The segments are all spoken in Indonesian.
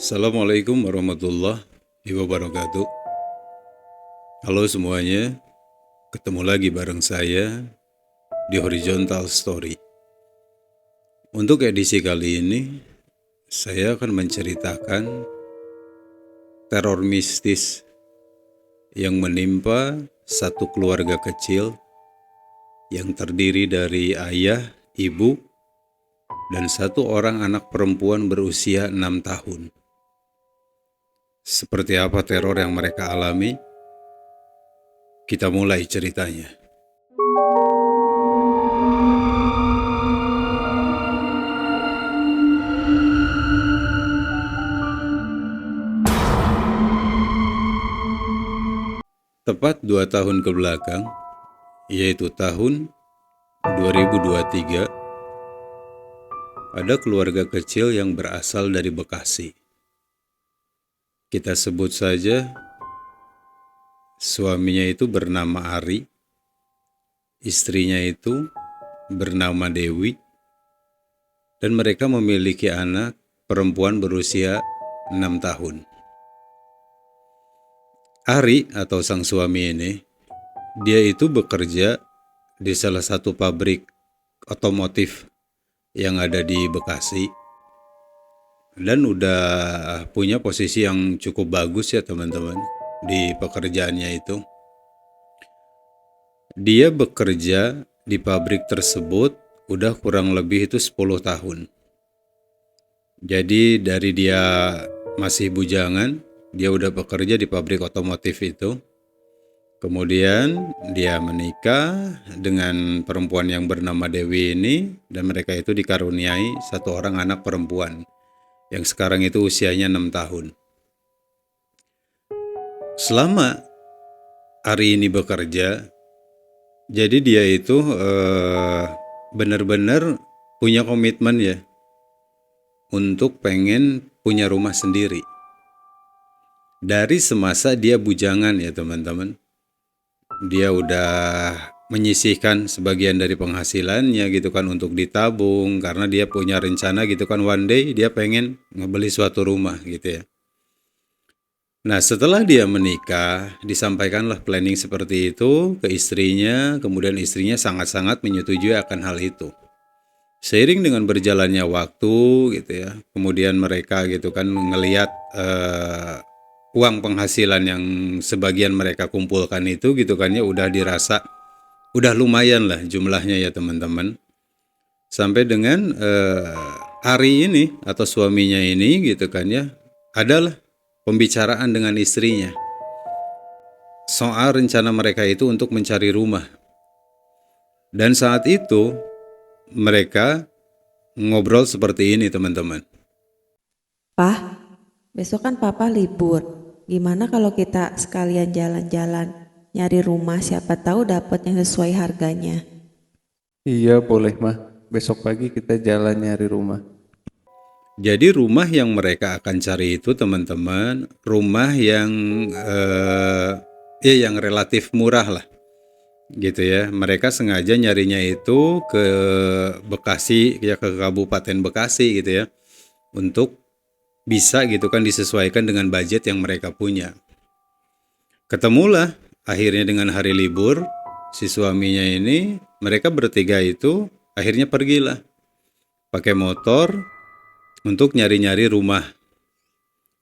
Assalamualaikum warahmatullahi wabarakatuh. Halo semuanya, ketemu lagi bareng saya di Horizontal Story. Untuk edisi kali ini, saya akan menceritakan teror mistis yang menimpa satu keluarga kecil yang terdiri dari ayah, ibu, dan satu orang anak perempuan berusia 6 tahun. Seperti apa teror yang mereka alami? Kita mulai ceritanya. Tepat 2 tahun ke belakang, yaitu tahun 2023, ada keluarga kecil yang berasal dari Bekasi. Kita sebut saja suaminya itu bernama Ari, istrinya itu bernama Dewi, dan mereka memiliki anak perempuan berusia 6 tahun. Ari atau sang suami ini, dia itu bekerja di salah satu pabrik otomotif yang ada di Bekasi, dan udah punya posisi yang cukup bagus ya teman-teman di pekerjaannya itu. Dia bekerja di pabrik tersebut udah kurang lebih itu 10 tahun. Jadi dari dia masih bujangan, dia udah bekerja di pabrik otomotif itu. Kemudian dia menikah dengan perempuan yang bernama Dewi ini, dan mereka itu dikaruniai satu orang anak perempuan yang sekarang itu usianya 6 tahun. Selama Ari ini bekerja, jadi dia itu benar-benar punya komitmen ya untuk pengen punya rumah sendiri. Dari semasa dia bujangan ya teman-teman, dia udah menyisihkan sebagian dari penghasilannya gitu kan untuk ditabung, karena dia punya rencana gitu kan, one day dia pengen ngebeli suatu rumah gitu ya. Nah setelah dia menikah, disampaikanlah planning seperti itu ke istrinya, kemudian istrinya sangat-sangat menyetujui akan hal itu. Seiring dengan berjalannya waktu gitu ya, kemudian mereka gitu kan ngelihat uang penghasilan yang sebagian mereka kumpulkan itu gitu kan ya, udah dirasa udah lumayan lah jumlahnya ya teman-teman. Sampai dengan Ari ini atau suaminya ini gitu kan ya, adalah pembicaraan dengan istrinya soal rencana mereka itu untuk mencari rumah. Dan saat itu mereka ngobrol seperti ini teman-teman. Pah, besok kan papa libur. Gimana kalau kita sekalian jalan-jalan, nyari rumah, siapa tahu dapat yang sesuai harganya. Iya boleh mah. Besok pagi kita jalan nyari rumah. Jadi rumah yang mereka akan cari itu teman-teman, rumah yang yang relatif murah lah gitu ya. Mereka sengaja nyarinya itu ke Bekasi ya, ke Kabupaten Bekasi gitu ya, untuk bisa gitu kan disesuaikan dengan budget yang mereka punya. Ketemulah akhirnya dengan hari libur si suaminya ini, mereka bertiga itu akhirnya pergilah pakai motor untuk nyari-nyari rumah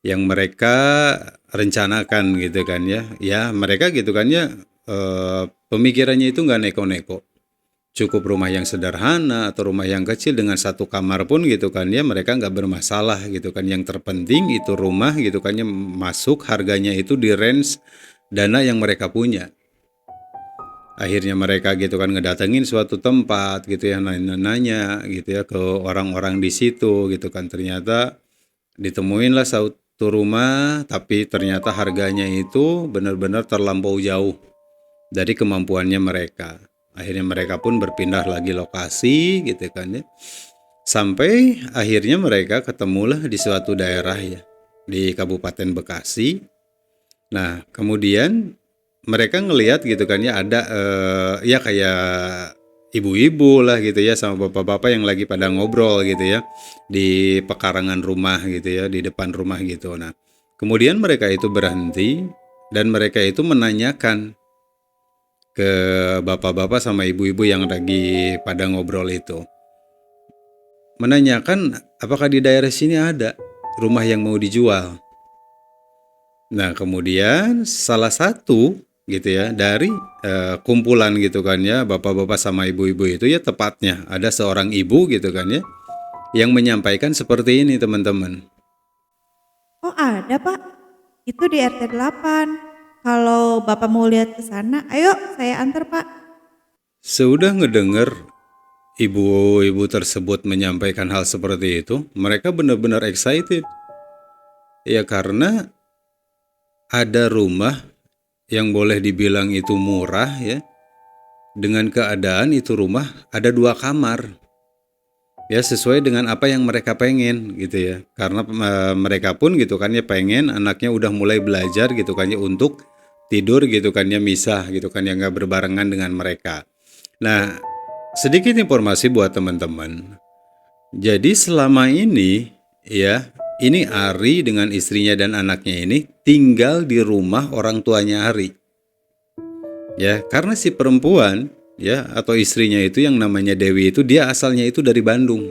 yang mereka rencanakan gitu kan ya. Ya mereka gitu kan ya, pemikirannya itu nggak neko-neko. Cukup rumah yang sederhana atau rumah yang kecil dengan satu kamar pun gitu kan ya, mereka nggak bermasalah gitu kan. Yang terpenting itu rumah gitu kan ya, masuk harganya itu di range dana yang mereka punya. Akhirnya mereka gitu kan ngedatengin suatu tempat gitu ya, nanya-nanya gitu ya ke orang-orang di situ gitu kan. Ternyata ditemuin lah satu rumah, tapi ternyata harganya itu benar-benar terlampau jauh dari kemampuannya mereka. Akhirnya mereka pun berpindah lagi lokasi gitu kan ya. Sampai akhirnya mereka ketemulah di suatu daerah ya, di Kabupaten Bekasi. Nah kemudian mereka ngelihat gitu kan ya, ada ya kayak ibu-ibu lah gitu ya sama bapak-bapak yang lagi pada ngobrol gitu ya di pekarangan rumah gitu ya, di depan rumah gitu. Nah, kemudian mereka itu berhenti dan mereka itu menanyakan ke bapak-bapak sama ibu-ibu yang lagi pada ngobrol itu. Menanyakan apakah di daerah sini ada rumah yang mau dijual. Nah, kemudian salah satu gitu ya dari kumpulan gitu kan ya, bapak-bapak sama ibu-ibu itu ya tepatnya ada seorang ibu gitu kan ya yang menyampaikan seperti ini, teman-teman. Oh ada Pak, itu di RT 8. Kalau Bapak mau lihat ke sana, ayo saya antar Pak. Sudah ngedenger ibu-ibu tersebut menyampaikan hal seperti itu, mereka benar-benar excited. Ya karena ada rumah yang boleh dibilang itu murah ya. Dengan keadaan itu rumah ada 2 kamar. Ya sesuai dengan apa yang mereka pengen gitu ya. Karena mereka pun gitu kan ya pengen anaknya udah mulai belajar gitu kan ya untuk tidur gitu kan ya misah gitu kan ya nggak berbarengan dengan mereka. Nah, sedikit informasi buat teman-teman. Jadi selama ini ya, ini Ari dengan istrinya dan anaknya ini tinggal di rumah orang tuanya Ari. Ya, karena si perempuan ya atau istrinya itu yang namanya Dewi itu dia asalnya itu dari Bandung.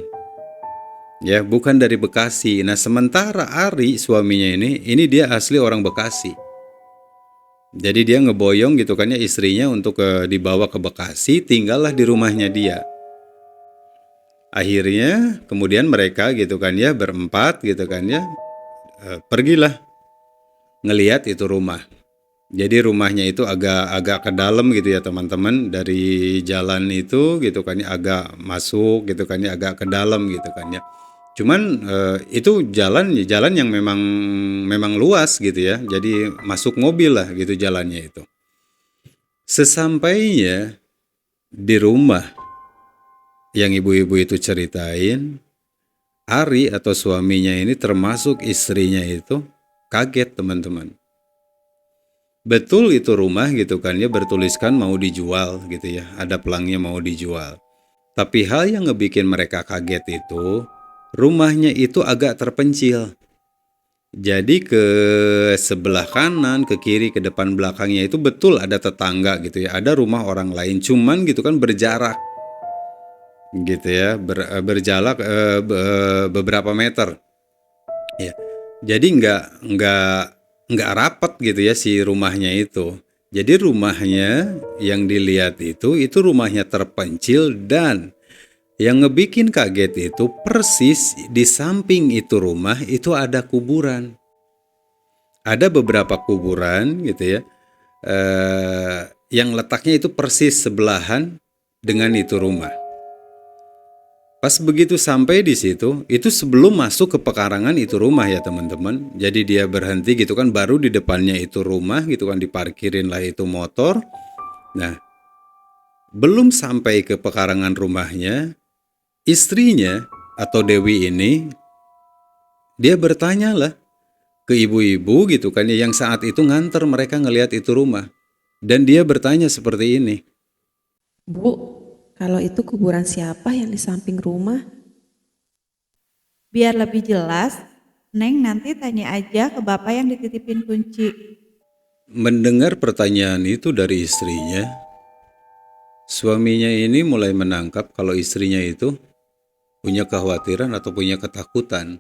Ya, bukan dari Bekasi. Nah, sementara Ari suaminya ini dia asli orang Bekasi. Jadi dia ngeboyong gitu kan ya istrinya untuk dibawa ke Bekasi, tinggallah di rumahnya dia. Akhirnya kemudian mereka gitu kan ya berempat gitu kan ya pergilah ngelihat itu rumah. Jadi rumahnya itu agak ke dalam gitu ya teman-teman, dari jalan itu gitu kan ya agak masuk gitu kan ya agak ke dalam gitu kan ya. Cuman itu jalan yang memang luas gitu ya. Jadi masuk mobil lah gitu jalannya itu. Sesampainya di rumah yang ibu-ibu itu ceritain, Ari atau suaminya ini termasuk istrinya itu kaget, teman-teman. Betul itu rumah gitu kan ya bertuliskan mau dijual gitu ya, ada pelangnya mau dijual. Tapi hal yang ngebikin mereka kaget itu rumahnya itu agak terpencil. Jadi ke sebelah kanan, ke kiri, ke depan belakangnya itu betul ada tetangga gitu ya, ada rumah orang lain cuman gitu kan berjarak gitu ya, berjarak beberapa meter. Ya. Jadi nggak rapat gitu ya si rumahnya itu. Jadi rumahnya yang dilihat itu rumahnya terpencil dan yang ngebikin kaget itu persis di samping itu rumah itu ada kuburan. Ada beberapa kuburan gitu ya. Yang letaknya itu persis sebelahan dengan itu rumah. Pas begitu sampai di situ, itu sebelum masuk ke pekarangan itu rumah ya teman-teman. Jadi dia berhenti gitu kan, baru di depannya itu rumah gitu kan, diparkirin lah itu motor. Nah, belum sampai ke pekarangan rumahnya, istrinya atau Dewi ini, dia bertanya lah ke ibu-ibu gitu kan, yang saat itu nganter mereka ngelihat itu rumah. Dan dia bertanya seperti ini. Bu, kalau itu kuburan siapa yang di samping rumah? Biar lebih jelas, Neng nanti tanya aja ke Bapak yang dititipin kunci. Mendengar pertanyaan itu dari istrinya, suaminya ini mulai menangkap kalau istrinya itu punya kekhawatiran atau punya ketakutan.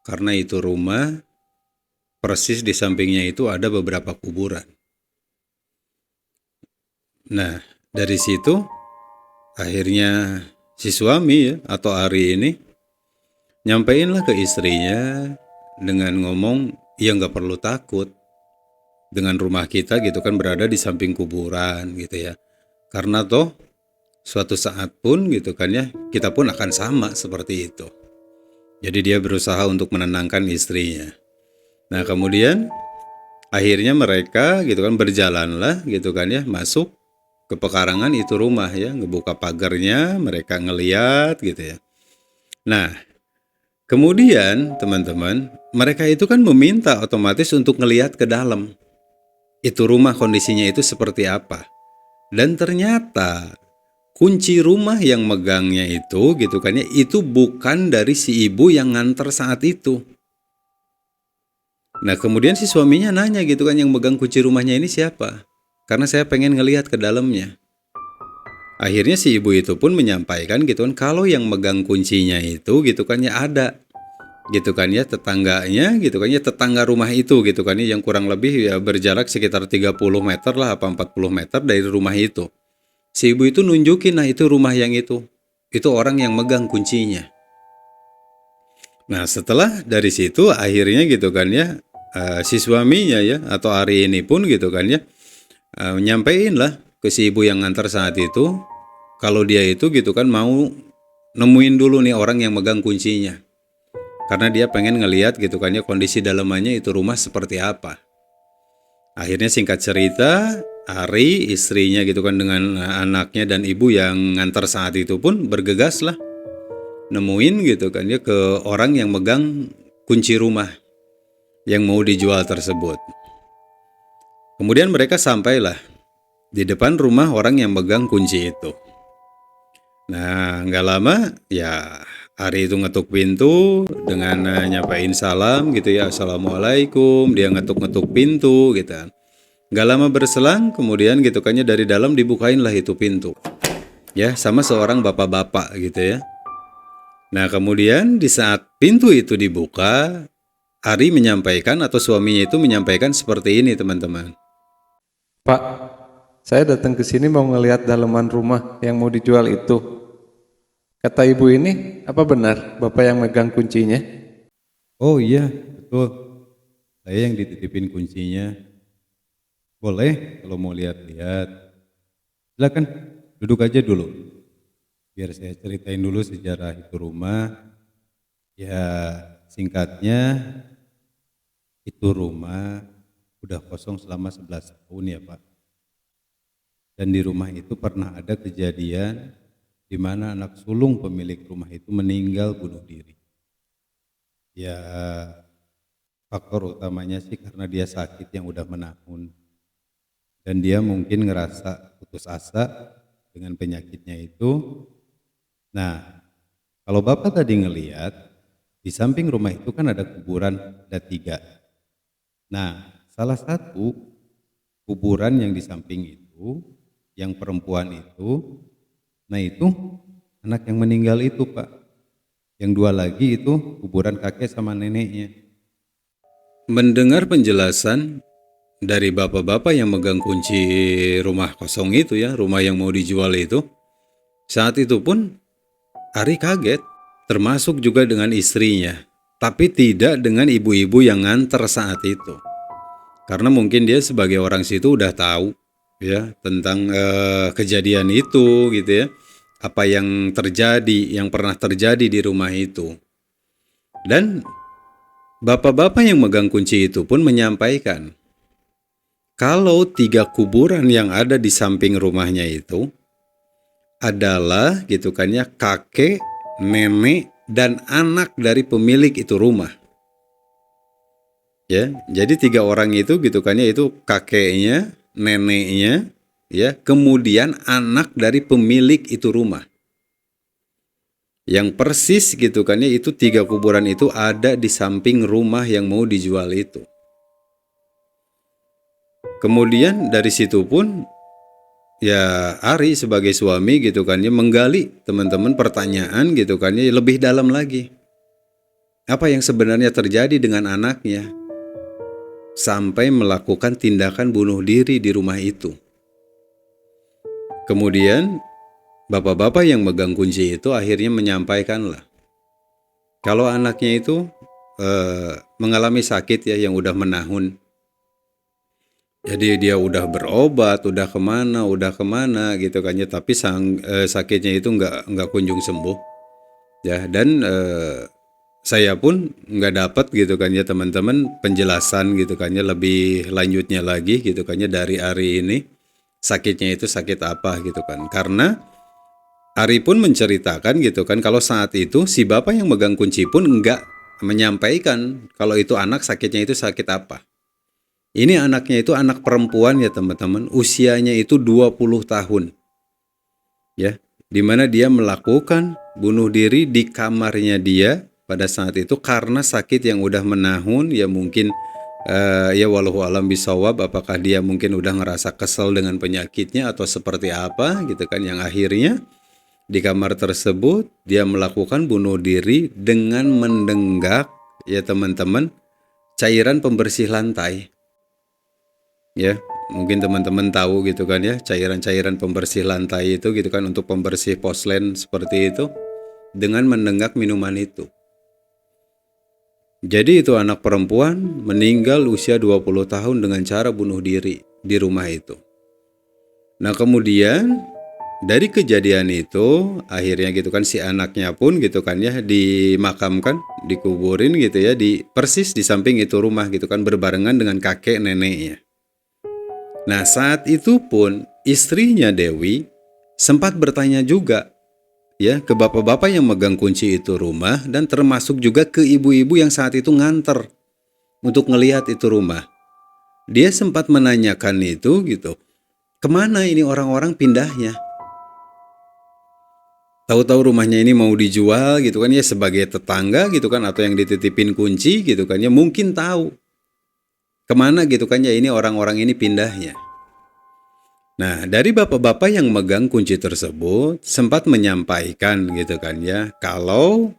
Karena itu rumah, persis di sampingnya itu ada beberapa kuburan. Nah, dari situ akhirnya si suami ya atau Ari ini nyampeinlah ke istrinya dengan ngomong, ya nggak perlu takut dengan rumah kita gitu kan berada di samping kuburan gitu ya. Karena toh suatu saat pun gitu kan ya kita pun akan sama seperti itu. Jadi dia berusaha untuk menenangkan istrinya. Nah kemudian akhirnya mereka gitu kan berjalanlah gitu kan ya masuk ke pekarangan itu rumah ya, ngebuka pagarnya, mereka ngeliat gitu ya. Nah kemudian teman-teman, mereka itu kan meminta otomatis untuk ngeliat ke dalam. Itu rumah kondisinya itu seperti apa. Dan ternyata kunci rumah yang megangnya itu gitu kan ya, itu bukan dari si ibu yang nganter saat itu. Nah kemudian si suaminya nanya gitu kan, yang megang kunci rumahnya ini siapa? Karena saya pengen ngelihat ke dalamnya. Akhirnya si ibu itu pun menyampaikan gitu kan, kalau yang megang kuncinya itu gitu kan ya ada gitu kan ya tetangganya gitu kan ya, tetangga rumah itu gitu kan ya, yang kurang lebih ya berjarak sekitar 30 meter lah apa 40 meter dari rumah itu. Si ibu itu nunjukin, nah itu rumah yang itu orang yang megang kuncinya. Nah setelah dari situ akhirnya gitu kan ya, si suaminya ya atau Ari ini pun gitu kan ya, nyampein lah ke si ibu yang ngantar saat itu, kalau dia itu gitu kan mau nemuin dulu nih orang yang megang kuncinya. Karena dia pengen ngeliat gitu kan ya kondisi dalamannya itu rumah seperti apa. Akhirnya singkat cerita, Ari istrinya gitu kan dengan anaknya dan ibu yang ngantar saat itu pun bergegas lah nemuin gitu kan ya ke orang yang megang kunci rumah yang mau dijual tersebut. Kemudian mereka sampailah di depan rumah orang yang megang kunci itu. Nah, nggak lama ya Ari itu ngetuk pintu dengan nyapain salam gitu ya, Assalamualaikum. Dia ngetuk-ngetuk pintu gitu kan. Nggak lama berselang kemudian gitu kan ya dari dalam dibukain lah itu pintu. Ya, sama seorang bapak-bapak gitu ya. Nah, kemudian di saat pintu itu dibuka, Ari menyampaikan atau suaminya itu menyampaikan seperti ini, teman-teman. Pak, saya datang ke sini mau ngelihat dalaman rumah yang mau dijual itu. Kata ibu ini, apa benar Bapak yang megang kuncinya? Oh iya, betul. Saya yang dititipin kuncinya. Boleh kalau mau lihat-lihat. Silakan duduk aja dulu. Biar saya ceritain dulu sejarah itu rumah. Ya, singkatnya itu rumah udah kosong selama 11 tahun ya Pak. Dan di rumah itu pernah ada kejadian di mana anak sulung pemilik rumah itu meninggal bunuh diri. Ya, faktor utamanya sih karena dia sakit yang udah menahun. Dan dia mungkin ngerasa putus asa dengan penyakitnya itu. Nah, kalau Bapak tadi ngelihat, di samping rumah itu kan ada kuburan, ada 3. Nah, salah satu kuburan yang di samping itu, yang perempuan itu, nah itu anak yang meninggal itu Pak. Yang 2 lagi itu kuburan kakek sama neneknya. Mendengar penjelasan dari bapak-bapak yang megang kunci rumah kosong itu ya, rumah yang mau dijual itu, saat itu pun Ari kaget, termasuk juga dengan istrinya, tapi tidak dengan ibu-ibu yang nganter saat itu. Karena mungkin dia sebagai orang situ udah tahu ya tentang kejadian itu gitu ya. Apa yang terjadi, yang pernah terjadi di rumah itu. Dan bapak-bapak yang megang kunci itu pun menyampaikan, kalau 3 kuburan yang ada di samping rumahnya itu adalah gitu kan ya kakek, nenek, dan anak dari pemilik itu rumah. Ya, jadi 3 orang itu gitu kan ya, itu kakeknya, neneknya, ya, kemudian anak dari pemilik itu rumah. Yang persis gitu kan ya, itu 3 kuburan itu ada di samping rumah yang mau dijual itu. Kemudian dari situ pun ya Ari sebagai suami gitu kan ya menggali teman-teman pertanyaan gitu kan ya lebih dalam lagi. Apa yang sebenarnya terjadi dengan anaknya sampai melakukan tindakan bunuh diri di rumah itu. Kemudian bapak-bapak yang megang kunci itu akhirnya menyampaikan lah, kalau anaknya itu mengalami sakit ya yang udah menahun. Jadi dia udah berobat, udah kemana gitu kan ya, tapi sakitnya itu nggak kunjung sembuh. Ya, dan saya pun nggak dapat gitu kan ya teman-teman penjelasan gitu kan ya lebih lanjutnya lagi gitu kan ya dari Ari ini sakitnya itu sakit apa gitu kan. Karena Ari pun menceritakan gitu kan kalau saat itu si bapak yang megang kunci pun nggak menyampaikan kalau itu anak sakitnya itu sakit apa. Ini anaknya itu anak perempuan ya teman-teman, usianya itu 20 tahun. ya, di mana dia melakukan bunuh diri di kamarnya dia pada saat itu karena sakit yang udah menahun, ya mungkin ya wallahu alam bisawab, apakah dia mungkin udah ngerasa kesel dengan penyakitnya atau seperti apa gitu kan, yang akhirnya di kamar tersebut dia melakukan bunuh diri dengan mendenggak, ya teman-teman, cairan pembersih lantai. Ya, mungkin teman-teman tahu gitu kan ya, cairan-cairan pembersih lantai itu gitu kan, untuk pembersih porselen seperti itu, dengan mendenggak minuman itu. Jadi itu anak perempuan meninggal usia 20 tahun dengan cara bunuh diri di rumah itu. Nah kemudian dari kejadian itu akhirnya gitu kan si anaknya pun gitu kan ya dimakamkan, dikuburin gitu ya, di persis di samping itu rumah gitu kan, berbarengan dengan kakek neneknya. Nah saat itu pun istrinya Dewi sempat bertanya juga ya ke bapak-bapak yang megang kunci itu rumah, dan termasuk juga ke ibu-ibu yang saat itu nganter untuk ngelihat itu rumah. Dia sempat menanyakan itu gitu, kemana ini orang-orang pindahnya? Tahu-tahu rumahnya ini mau dijual gitu kan ya, sebagai tetangga gitu kan, atau yang dititipin kunci gitu kan ya, mungkin tahu kemana gitu kan ya ini orang-orang ini pindahnya. Nah dari bapak-bapak yang megang kunci tersebut sempat menyampaikan gitu kan ya, kalau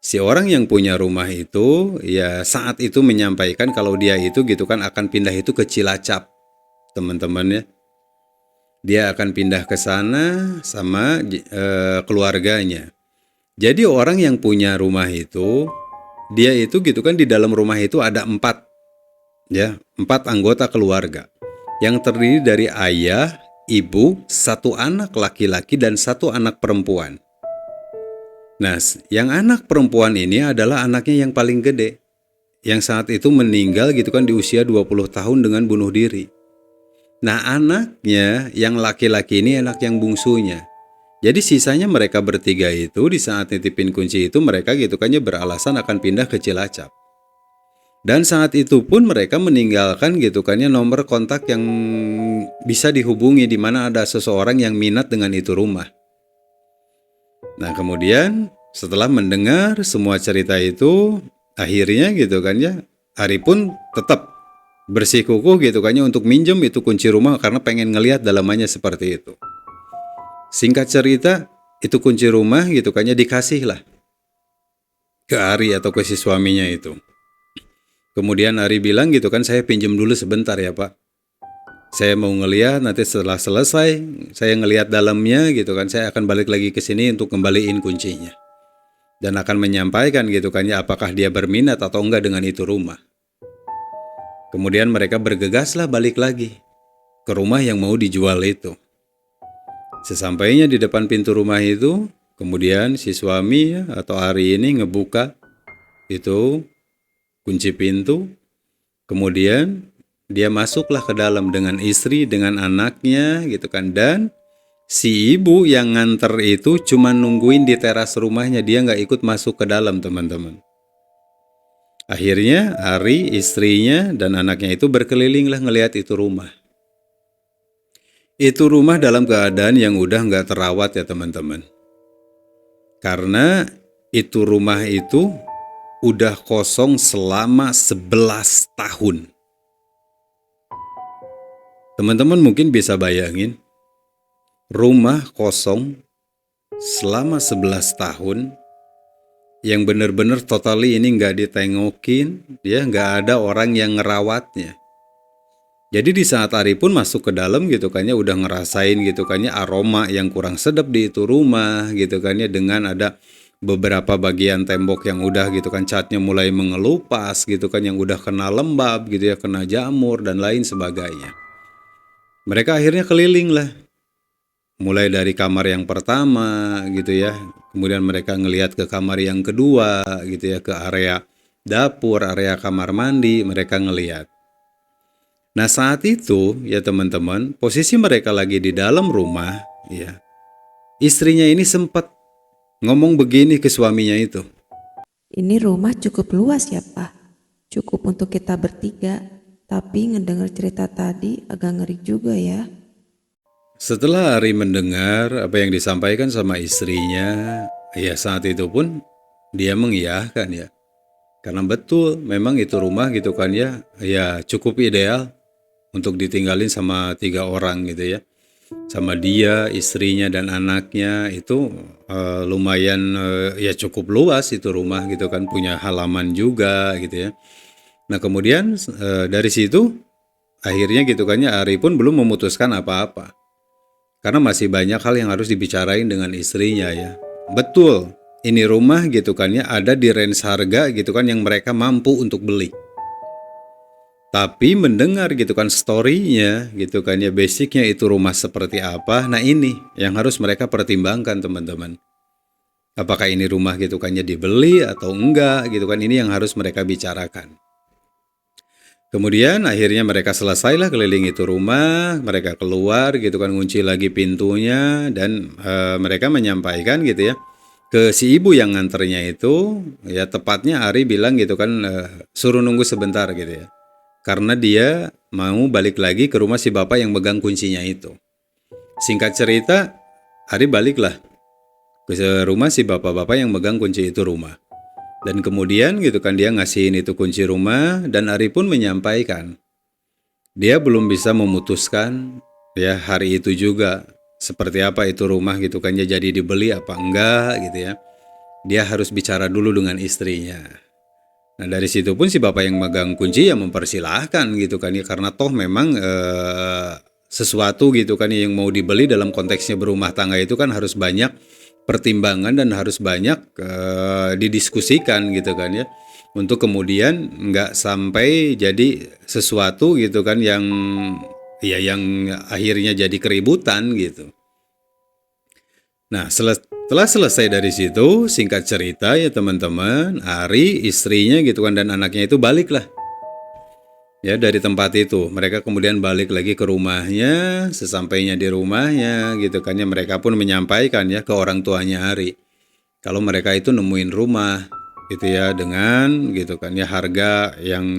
si orang yang punya rumah itu ya saat itu menyampaikan kalau dia itu gitu kan akan pindah itu ke Cilacap, teman-teman ya. Dia akan pindah ke sana sama keluarganya. Jadi orang yang punya rumah itu, dia itu gitu kan di dalam rumah itu ada 4 ya, 4 anggota keluarga yang terdiri dari ayah, ibu, 1 anak laki-laki dan 1 anak perempuan. Nah, yang anak perempuan ini adalah anaknya yang paling gede, yang saat itu meninggal gitu kan di usia 20 tahun dengan bunuh diri. Nah anaknya yang laki-laki ini anak yang bungsunya. Jadi sisanya mereka bertiga itu di saat nitipin kunci itu mereka gitu kan ya beralasan akan pindah ke Cilacap. Dan saat itu pun mereka meninggalkan gitu kan ya nomor kontak yang bisa dihubungi di mana ada seseorang yang minat dengan itu rumah. Nah kemudian setelah mendengar semua cerita itu, akhirnya gitu kan ya Ari pun tetap bersikukuh gitu kan ya untuk minjem itu kunci rumah karena pengen ngelihat dalamannya seperti itu. Singkat cerita, itu kunci rumah gitu kan ya dikasih lah ke Ari atau ke si suaminya itu. Kemudian Ari bilang gitu kan, saya pinjem dulu sebentar ya Pak. Saya mau ngelihat, nanti setelah selesai saya ngelihat dalamnya gitu kan, saya akan balik lagi ke sini untuk kembaliin kuncinya. Dan akan menyampaikan gitu kan ya apakah dia berminat atau enggak dengan itu rumah. Kemudian mereka bergegaslah balik lagi ke rumah yang mau dijual itu. Sesampainya di depan pintu rumah itu, kemudian si suami ya, atau Ari ini ngebuka itu kunci pintu. Kemudian dia masuklah ke dalam dengan istri, dengan anaknya gitu kan. Dan si ibu yang nganter itu cuma nungguin di teras rumahnya, dia nggak ikut masuk ke dalam teman-teman. Akhirnya Ari, istrinya, dan anaknya itu berkelilinglah ngelihat itu rumah. Itu rumah dalam keadaan yang udah nggak terawat ya teman-teman. Karena itu rumah itu udah kosong selama 11 tahun. Teman-teman mungkin bisa bayangin, rumah kosong selama 11 tahun, yang benar-benar totally ini nggak ditengokin, ya nggak ada orang yang ngerawatnya. Jadi di saat Ari pun masuk ke dalam gitu kan ya, udah ngerasain gitu kan ya aroma yang kurang sedap di itu rumah gitu kan ya, dengan ada beberapa bagian tembok yang udah gitu kan catnya mulai mengelupas gitu kan, yang udah kena lembab gitu ya, kena jamur dan lain sebagainya. Mereka akhirnya keliling lah, mulai dari kamar yang pertama gitu ya, kemudian mereka ngelihat ke kamar yang kedua gitu ya, ke area dapur, area kamar mandi, mereka ngelihat. Nah saat itu ya teman-teman, posisi mereka lagi di dalam rumah ya, istrinya ini sempat ngomong begini ke suaminya itu. Ini rumah cukup luas ya Pak, cukup untuk kita bertiga. Tapi ngedengar cerita tadi agak ngeri juga ya. Setelah Ari mendengar apa yang disampaikan sama istrinya, ya saat itu pun dia mengiyakan ya. Karena betul memang itu rumah gitu kan ya, ya cukup ideal untuk ditinggalin sama 3 orang gitu ya. Sama dia, istrinya dan anaknya itu lumayan ya cukup luas itu rumah gitu kan, punya halaman juga gitu ya. Nah kemudian dari situ akhirnya gitu kan ya Ari pun belum memutuskan apa-apa. Karena masih banyak hal yang harus dibicarain dengan istrinya ya. Betul, ini rumah gitu kan ya ada di range harga gitu kan yang mereka mampu untuk beli. Tapi mendengar gitu kan story-nya gitu kan ya basicnya itu rumah seperti apa. Nah ini yang harus mereka pertimbangkan teman-teman. Apakah ini rumah gitu kan ya dibeli atau enggak gitu kan, ini yang harus mereka bicarakan. Kemudian akhirnya mereka selesailah keliling itu rumah, mereka keluar gitu kan, kunci lagi pintunya dan mereka menyampaikan gitu ya ke si ibu yang nganternya itu, ya tepatnya Ari bilang gitu kan suruh nunggu sebentar gitu ya. Karena dia mau balik lagi ke rumah si bapak yang megang kuncinya itu. Singkat cerita, Ari baliklah ke rumah si bapak-bapak yang megang kunci itu rumah. Dan kemudian gitu kan dia ngasihin itu kunci rumah dan Ari pun menyampaikan dia belum bisa memutuskan ya hari itu juga seperti apa itu rumah gitu kan ya jadi dibeli apa enggak gitu ya. Dia harus bicara dulu dengan istrinya. Nah dari situ pun si bapak yang megang kunci ya mempersilahkan gitu kan ya karena toh memang sesuatu gitu kan ya yang mau dibeli dalam konteksnya berumah tangga itu kan harus banyak pertimbangan dan harus banyak didiskusikan gitu kan ya untuk kemudian nggak sampai jadi sesuatu gitu kan yang ya yang akhirnya jadi keributan gitu. Nah, setelah selesai dari situ, singkat cerita ya teman-teman, Ari, istrinya gitu kan dan anaknya itu baliklah ya dari tempat itu. Mereka kemudian balik lagi ke rumahnya, sesampainya di rumahnya gitu kan ya mereka pun menyampaikan ya ke orang tuanya Ari kalau mereka itu nemuin rumah gitu ya dengan gitu kan ya harga yang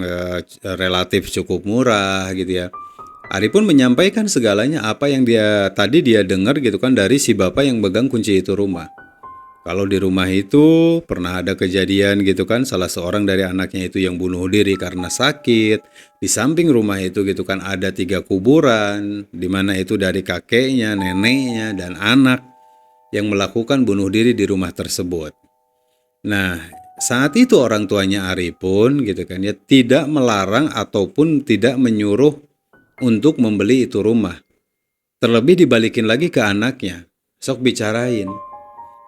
relatif cukup murah gitu ya. Ari pun menyampaikan segalanya apa yang dia dengar gitu kan dari si bapak yang pegang kunci itu rumah. Kalau di rumah itu pernah ada kejadian gitu kan salah seorang dari anaknya itu yang bunuh diri karena sakit. Di samping rumah itu gitu kan ada 3 kuburan di mana itu dari kakeknya, neneknya dan anak yang melakukan bunuh diri di rumah tersebut. Nah, saat itu orang tuanya Ari pun gitu kan ya tidak melarang ataupun tidak menyuruh untuk membeli itu rumah. Terlebih dibalikin lagi ke anaknya. Sok bicarain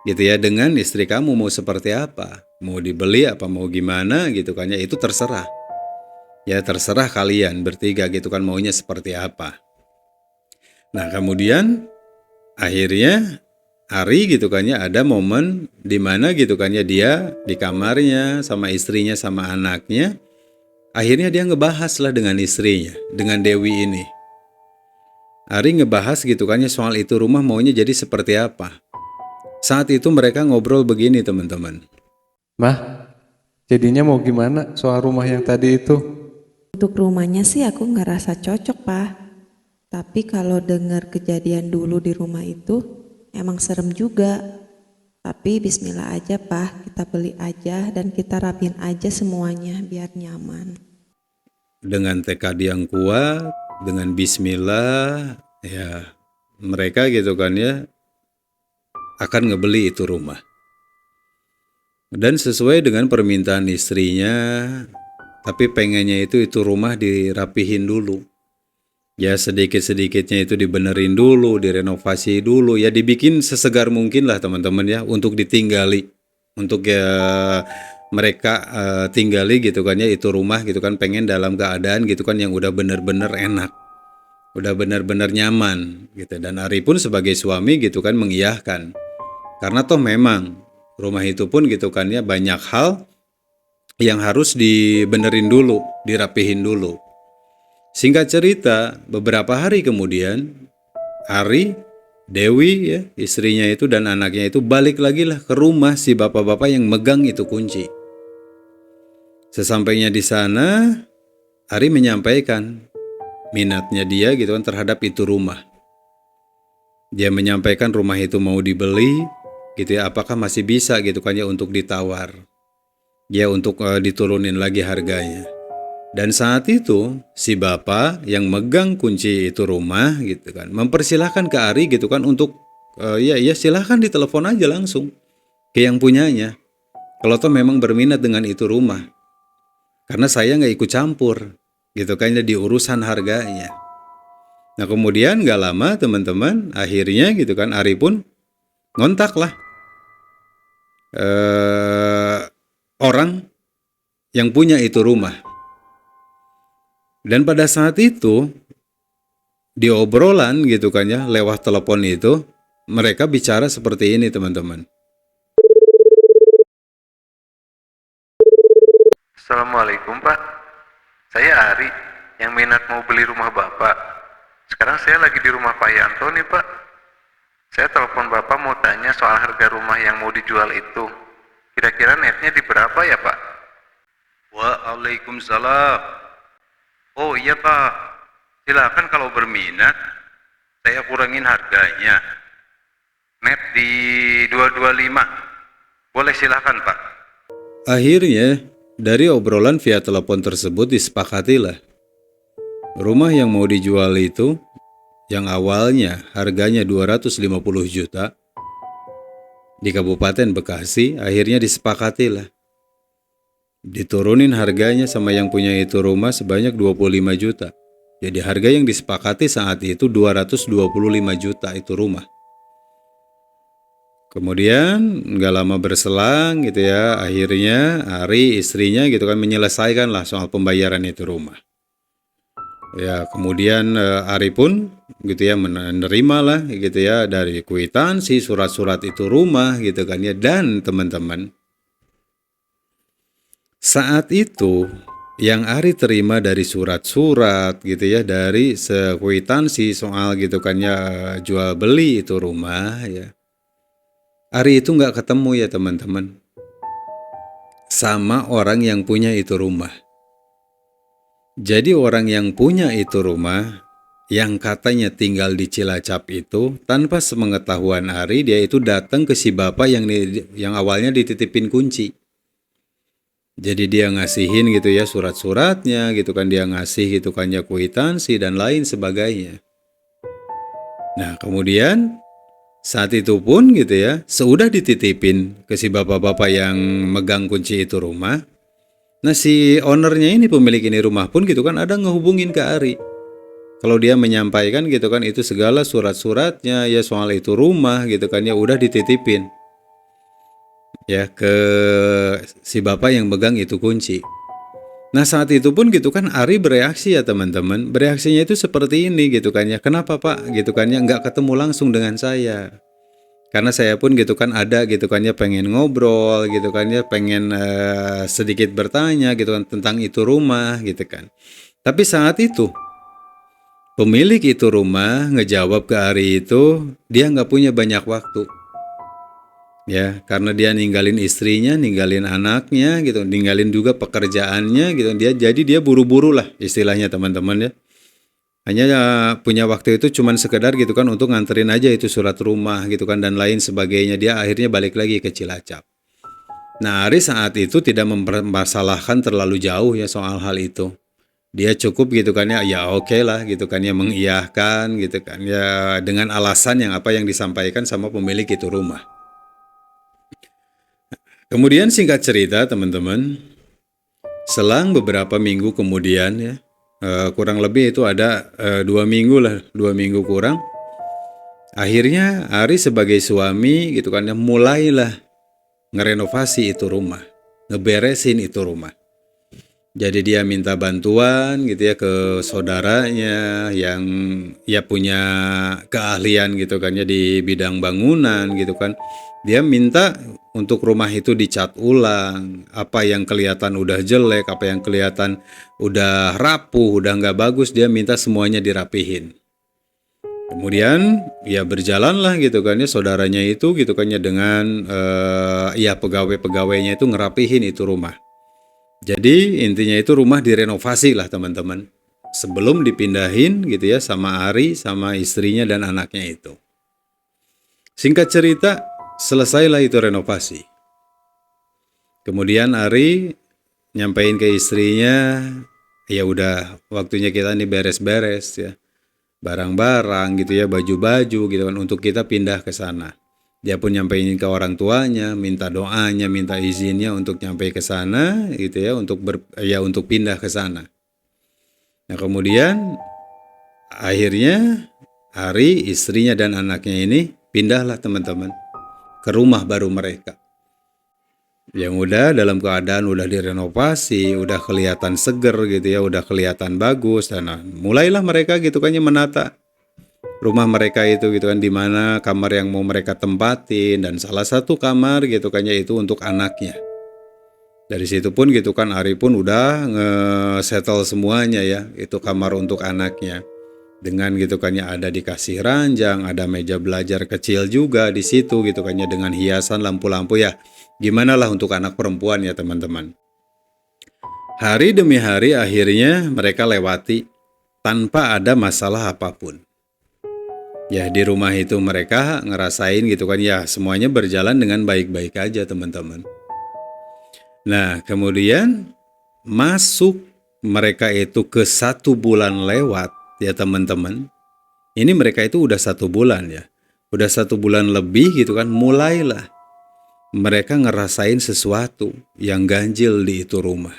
gitu ya dengan istri kamu mau seperti apa, mau dibeli apa mau gimana gitu kan ya itu terserah. Ya terserah kalian bertiga gitu kan maunya seperti apa. Nah kemudian akhirnya Ari gitu kan ya ada momen di mana gitu kan ya dia di kamarnya sama istrinya sama anaknya. Akhirnya dia ngebahas lah dengan istrinya, dengan Dewi ini. Ari ngebahas gitu kan ya soal itu rumah maunya jadi seperti apa. Saat itu mereka ngobrol begini teman-teman. Mah, jadinya mau gimana soal rumah yang tadi itu? Untuk rumahnya sih aku ngerasa cocok, Pak. Tapi kalau dengar kejadian dulu di rumah itu, emang serem juga. Tapi bismillah aja, Pak. Kita beli aja dan kita rapin aja semuanya biar nyaman. Dengan tekad yang kuat, dengan bismillah, ya mereka gitu kan ya akan ngebeli itu rumah. Dan sesuai dengan permintaan istrinya, tapi pengennya itu rumah dirapihin dulu. Ya sedikit-sedikitnya itu dibenerin dulu, direnovasi dulu, ya dibikin sesegar mungkin lah teman-teman ya untuk ditinggali. Untuk ya mereka tinggali gitu kan ya itu rumah gitu kan pengen dalam keadaan gitu kan yang udah bener-bener enak. Udah bener-bener nyaman gitu. Dan Ari pun sebagai suami gitu kan mengiyahkan. Karena toh memang rumah itu pun gitu kan ya banyak hal yang harus dibenerin dulu, dirapihin dulu. Singkat cerita, beberapa hari kemudian, Ari, Dewi ya, istrinya itu dan anaknya itu balik lagi lah ke rumah si bapak-bapak yang megang itu kunci. Sesampainya di sana, Ari menyampaikan minatnya dia gitu kan terhadap itu rumah. Dia menyampaikan rumah itu mau dibeli gitu ya, apakah masih bisa gitu kan ya untuk ditawar. Ya untuk diturunin lagi harganya. Dan saat itu si bapak yang megang kunci itu rumah gitu kan mempersilahkan ke Ari gitu kan untuk ya silahkan ditelepon aja langsung ke yang punyanya. Kalau toh memang berminat dengan itu rumah. Karena saya nggak ikut campur gitu kan di urusan harganya. Nah kemudian nggak lama teman-teman akhirnya gitu kan Ari pun ngontak lah orang yang punya itu rumah. Dan pada saat itu di obrolan gitu kan ya lewat telepon itu mereka bicara seperti ini teman-teman. Assalamualaikum Pak, saya Ari yang minat mau beli rumah Bapak. Sekarang saya lagi di rumah Pak Yanto nih Pak. Saya telepon Bapak mau tanya soal harga rumah yang mau dijual itu. Kira-kira netnya di berapa ya Pak? Waalaikumsalam. Oh iya Pak, silakan kalau berminat saya kurangin harganya. Net di 225. Boleh silakan Pak. Akhirnya dari obrolan via telepon tersebut disepakatilah. Rumah yang mau dijual itu yang awalnya harganya 250 juta di Kabupaten Bekasi akhirnya disepakatilah. Diturunin harganya sama yang punya itu rumah sebanyak 25 juta. Jadi harga yang disepakati saat itu 225 juta itu rumah. Kemudian nggak lama berselang gitu ya, akhirnya Ari istrinya gitu kan menyelesaikan lah soal pembayaran itu rumah. Ya kemudian Ari pun gitu ya menerima lah gitu ya dari kwitansi surat-surat itu rumah gitu kan ya. Dan teman-teman saat itu yang Ari terima dari surat-surat gitu ya dari sekwitansi soal gitu kan ya jual beli itu rumah ya. Ari itu nggak ketemu ya teman-teman sama orang yang punya itu rumah. Jadi orang yang punya itu rumah yang katanya tinggal di Cilacap itu tanpa sepengetahuan Ari dia itu datang ke si bapak yang awalnya dititipin kunci. Jadi dia ngasihin gitu ya surat-suratnya gitu kan dia ngasih gitu kan ya kwitansi dan lain sebagainya. Nah kemudian saat itu pun gitu ya, seudah dititipin ke si bapak-bapak yang megang kunci itu rumah, nah si ownernya ini, pemilik ini rumah pun gitu kan ada ngehubungin ke Ari. Kalau dia menyampaikan gitu kan itu segala surat-suratnya ya soal itu rumah gitu kan ya udah dititipin ya ke si bapak yang megang itu kunci. Nah saat itu pun gitu kan Ari bereaksi ya teman-teman. Bereaksinya itu seperti ini gitu kan ya. Kenapa Pak gitu kan ya nggak ketemu langsung dengan saya. Karena saya pun gitu kan ada gitu kan ya pengen ngobrol gitu kan ya. Pengen sedikit bertanya gitu kan tentang itu rumah gitu kan. Tapi saat itu pemilik itu rumah ngejawab ke Ari itu dia nggak punya banyak waktu. Ya, karena dia ninggalin istrinya, ninggalin anaknya gitu, ninggalin juga pekerjaannya gitu. Jadi dia buru-buru lah istilahnya teman-teman ya. Hanya punya waktu itu cuman sekedar gitu kan untuk nganterin aja itu surat rumah gitu kan dan lain sebagainya. Dia akhirnya balik lagi ke Cilacap. Nah, Ari saat itu tidak mempermasalahkan terlalu jauh ya soal hal itu. Dia cukup gitu kan ya oke lah gitu kan ya mengiyahkan gitu kan ya dengan alasan yang apa yang disampaikan sama pemilik itu rumah. Kemudian singkat cerita teman-teman, selang beberapa minggu kemudian ya, kurang lebih itu ada 2 minggu lah, 2 minggu kurang. Akhirnya Ari sebagai suami gitu kan ya mulailah ngerenovasi itu rumah, ngeberesin itu rumah. Jadi dia minta bantuan gitu ya ke saudaranya yang ya punya keahlian gitu kan ya di bidang bangunan gitu kan. Dia minta untuk rumah itu dicat ulang, apa yang kelihatan udah jelek, apa yang kelihatan udah rapuh, udah nggak bagus, dia minta semuanya dirapihin. Kemudian ya berjalanlah gitu kan ya saudaranya itu gitu kan ya dengan ya pegawai-pegawainya itu ngerapihin itu rumah. Jadi intinya itu rumah direnovasi lah teman-teman. Sebelum dipindahin gitu ya sama Ari, sama istrinya dan anaknya itu. Singkat cerita, selesailah itu renovasi. Kemudian Ari nyampein ke istrinya, ya udah waktunya kita nih beres-beres ya. Barang-barang gitu ya, baju-baju gitu kan untuk kita pindah ke sana. Dia pun nyampein ke orang tuanya, minta doanya, minta izinnya untuk nyampe ke sana gitu ya, untuk pindah ke sana. Nah, kemudian akhirnya Ari, istrinya dan anaknya ini pindahlah teman-teman ke rumah baru mereka. Yang udah dalam keadaan udah direnovasi, udah kelihatan seger gitu ya, udah kelihatan bagus. Dan mulailah mereka gitu kan ya menata rumah mereka itu gitu kan, di mana kamar yang mau mereka tempatin, dan salah satu kamar gitu kan ya itu untuk anaknya. Dari situ pun gitu kan Ari pun udah nge-settle semuanya ya, itu kamar untuk anaknya. Dengan gitu kan ya ada dikasih ranjang, ada meja belajar kecil juga di situ gitu kan ya, dengan hiasan lampu-lampu ya. Gimana lah untuk anak perempuan ya teman-teman. Hari demi hari akhirnya mereka lewati tanpa ada masalah apapun. Ya di rumah itu mereka ngerasain gitu kan ya, semuanya berjalan dengan baik-baik aja teman-teman. Nah kemudian masuk mereka itu ke 1 bulan lewat ya teman-teman. Ini mereka itu udah 1 bulan ya. Udah 1 bulan lebih gitu kan, mulailah mereka ngerasain sesuatu yang ganjil di itu rumah.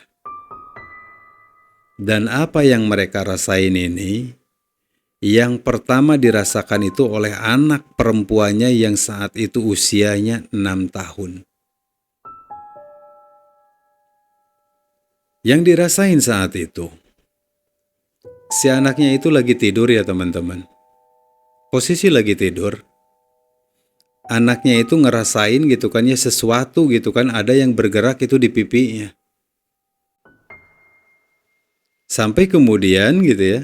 Dan apa yang mereka rasain ini, yang pertama dirasakan itu oleh anak perempuannya yang saat itu usianya 6 tahun. Yang dirasain saat itu, si anaknya itu lagi tidur ya teman-teman. Posisi lagi tidur. Anaknya itu ngerasain gitu kan ya, sesuatu gitu kan, ada yang bergerak itu di pipinya. Sampai kemudian gitu ya,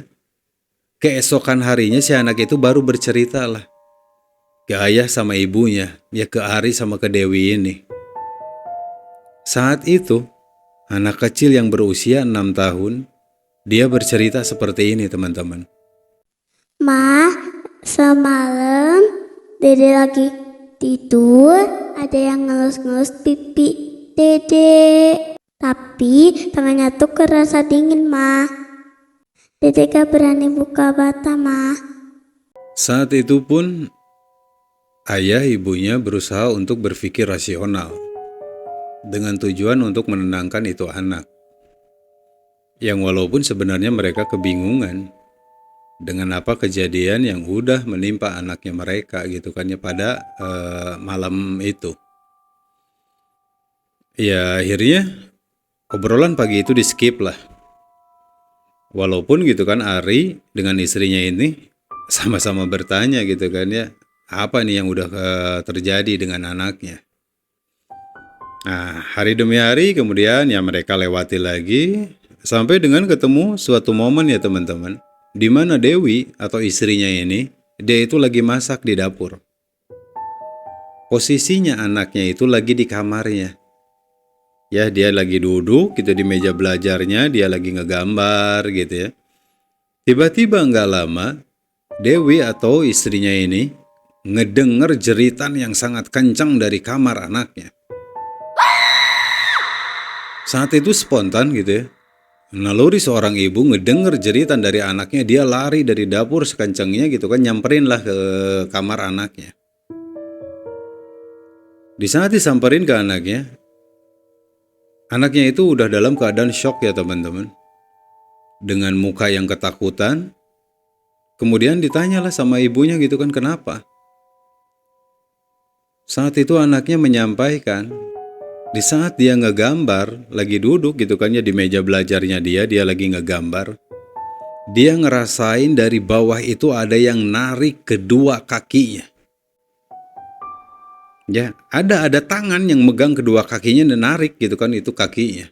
keesokan harinya si anak itu baru bercerita lah ke ayah sama ibunya, ya ke Ari sama ke Dewi ini. Saat itu, anak kecil yang berusia 6 tahun, dia bercerita seperti ini teman-teman. Ma, semalam Dede lagi tidur, ada yang ngelus-ngelus pipi Dede. Tapi tangannya tuh kerasa dingin, Ma. Dede gak berani buka mata, Ma. Saat itu pun ayah ibunya berusaha untuk berpikir rasional dengan tujuan untuk menenangkan itu anak. Yang walaupun sebenarnya mereka kebingungan dengan apa kejadian yang udah menimpa anaknya mereka gitu kan ya pada malam itu. Ya akhirnya obrolan pagi itu di skip lah. Walaupun gitu kan Ari dengan istrinya ini sama-sama bertanya gitu kan ya, apa nih yang udah terjadi dengan anaknya. Nah hari demi hari kemudian ya mereka lewati lagi sampai dengan ketemu suatu momen ya teman-teman, di mana Dewi atau istrinya ini, dia itu lagi masak di dapur. Posisinya anaknya itu lagi di kamarnya. Ya dia lagi duduk gitu di meja belajarnya, dia lagi ngegambar gitu ya. Tiba-tiba nggak lama, Dewi atau istrinya ini ngedenger jeritan yang sangat kencang dari kamar anaknya. Saat itu spontan gitu ya, naluri seorang ibu ngedenger jeritan dari anaknya, dia lari dari dapur sekencangnya gitu kan, nyamperin lah ke kamar anaknya. Di saat disamperin ke anaknya itu udah dalam keadaan shock ya teman-teman. Dengan muka yang ketakutan, kemudian ditanyalah sama ibunya gitu kan, kenapa? Saat itu anaknya menyampaikan, di saat dia ngegambar, lagi duduk gitu kan ya di meja belajarnya dia lagi ngegambar. Dia ngerasain dari bawah itu ada yang narik kedua kakinya. Ya, ada tangan yang megang kedua kakinya dan narik gitu kan itu kakinya.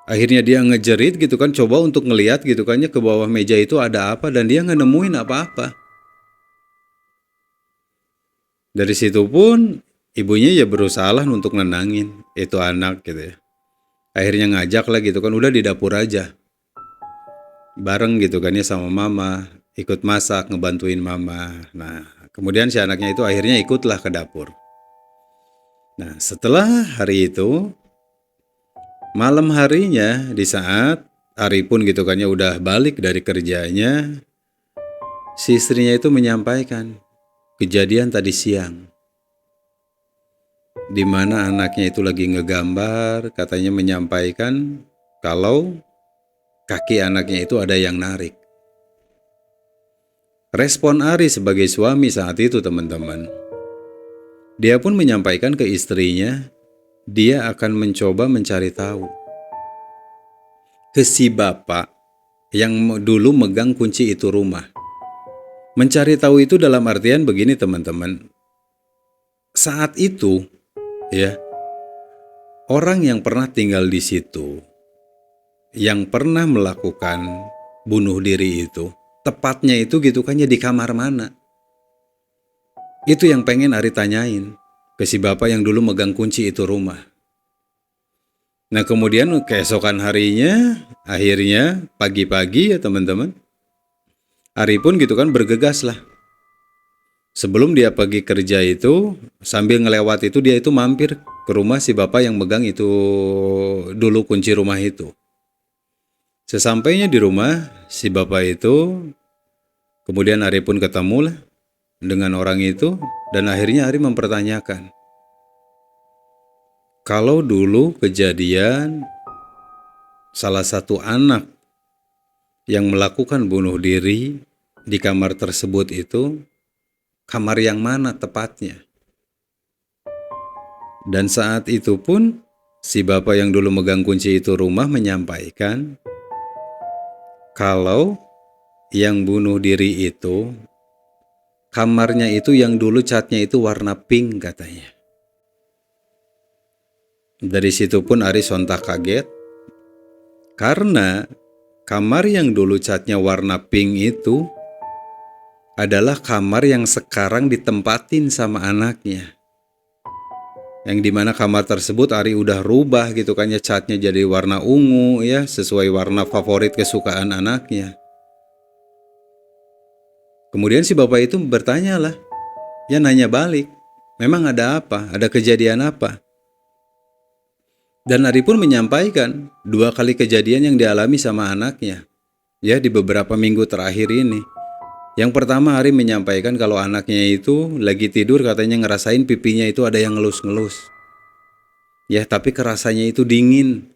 Akhirnya dia ngejerit gitu kan, coba untuk ngeliat gitu kan ya ke bawah meja itu ada apa, dan dia nggak nemuin apa-apa. Dari situ pun ibunya ya berusaha lah untuk nenangin itu anak gitu ya. Akhirnya ngajak lah gitu kan, udah di dapur aja. Bareng gitu kan ya sama mama, ikut masak, ngebantuin mama. Nah Kemudian si anaknya itu akhirnya ikutlah ke dapur. Nah, setelah hari itu, malam harinya di saat Ari pun gitu kan ya udah balik dari kerjanya, si istrinya itu menyampaikan kejadian tadi siang. Di mana anaknya itu lagi ngegambar, katanya menyampaikan kalau kaki anaknya itu ada yang narik. Respon Ari sebagai suami saat itu teman-teman, dia pun menyampaikan ke istrinya, dia akan mencoba mencari tahu ke si bapak yang dulu megang kunci itu rumah. Mencari tahu itu dalam artian begini teman-teman, saat itu ya, orang yang pernah tinggal di situ, yang pernah melakukan bunuh diri itu, tepatnya itu gitu kan ya di kamar mana? Itu yang pengen Ari tanyain ke si bapak yang dulu megang kunci itu rumah. Nah kemudian keesokan harinya, akhirnya pagi-pagi ya teman-teman, Ari pun gitu kan bergegas lah. Sebelum dia pergi kerja itu, sambil ngelewat itu dia itu mampir ke rumah si bapak yang megang itu dulu kunci rumah itu. Sesampainya di rumah si bapak itu, kemudian Ari pun ketemu lah dengan orang itu, dan akhirnya Ari mempertanyakan, kalau dulu kejadian salah satu anak yang melakukan bunuh diri di kamar tersebut itu, kamar yang mana tepatnya? Dan saat itu pun si bapak yang dulu megang kunci itu rumah menyampaikan kalau yang bunuh diri itu kamarnya itu yang dulu catnya itu warna pink katanya. Dari situ pun Ari sontak kaget karena kamar yang dulu catnya warna pink itu adalah kamar yang sekarang ditempatin sama anaknya. Yang dimana kamar tersebut Ari udah rubah gitu kan ya, catnya jadi warna ungu ya, sesuai warna favorit kesukaan anaknya. Kemudian si bapak itu bertanya lah, ya nanya balik, memang ada apa? Ada kejadian apa? Dan Ari pun menyampaikan 2 kali kejadian yang dialami sama anaknya, ya di beberapa minggu terakhir ini. Yang pertama Ari menyampaikan kalau anaknya itu lagi tidur katanya ngerasain pipinya itu ada yang ngelus-ngelus. Ya tapi kerasanya itu dingin.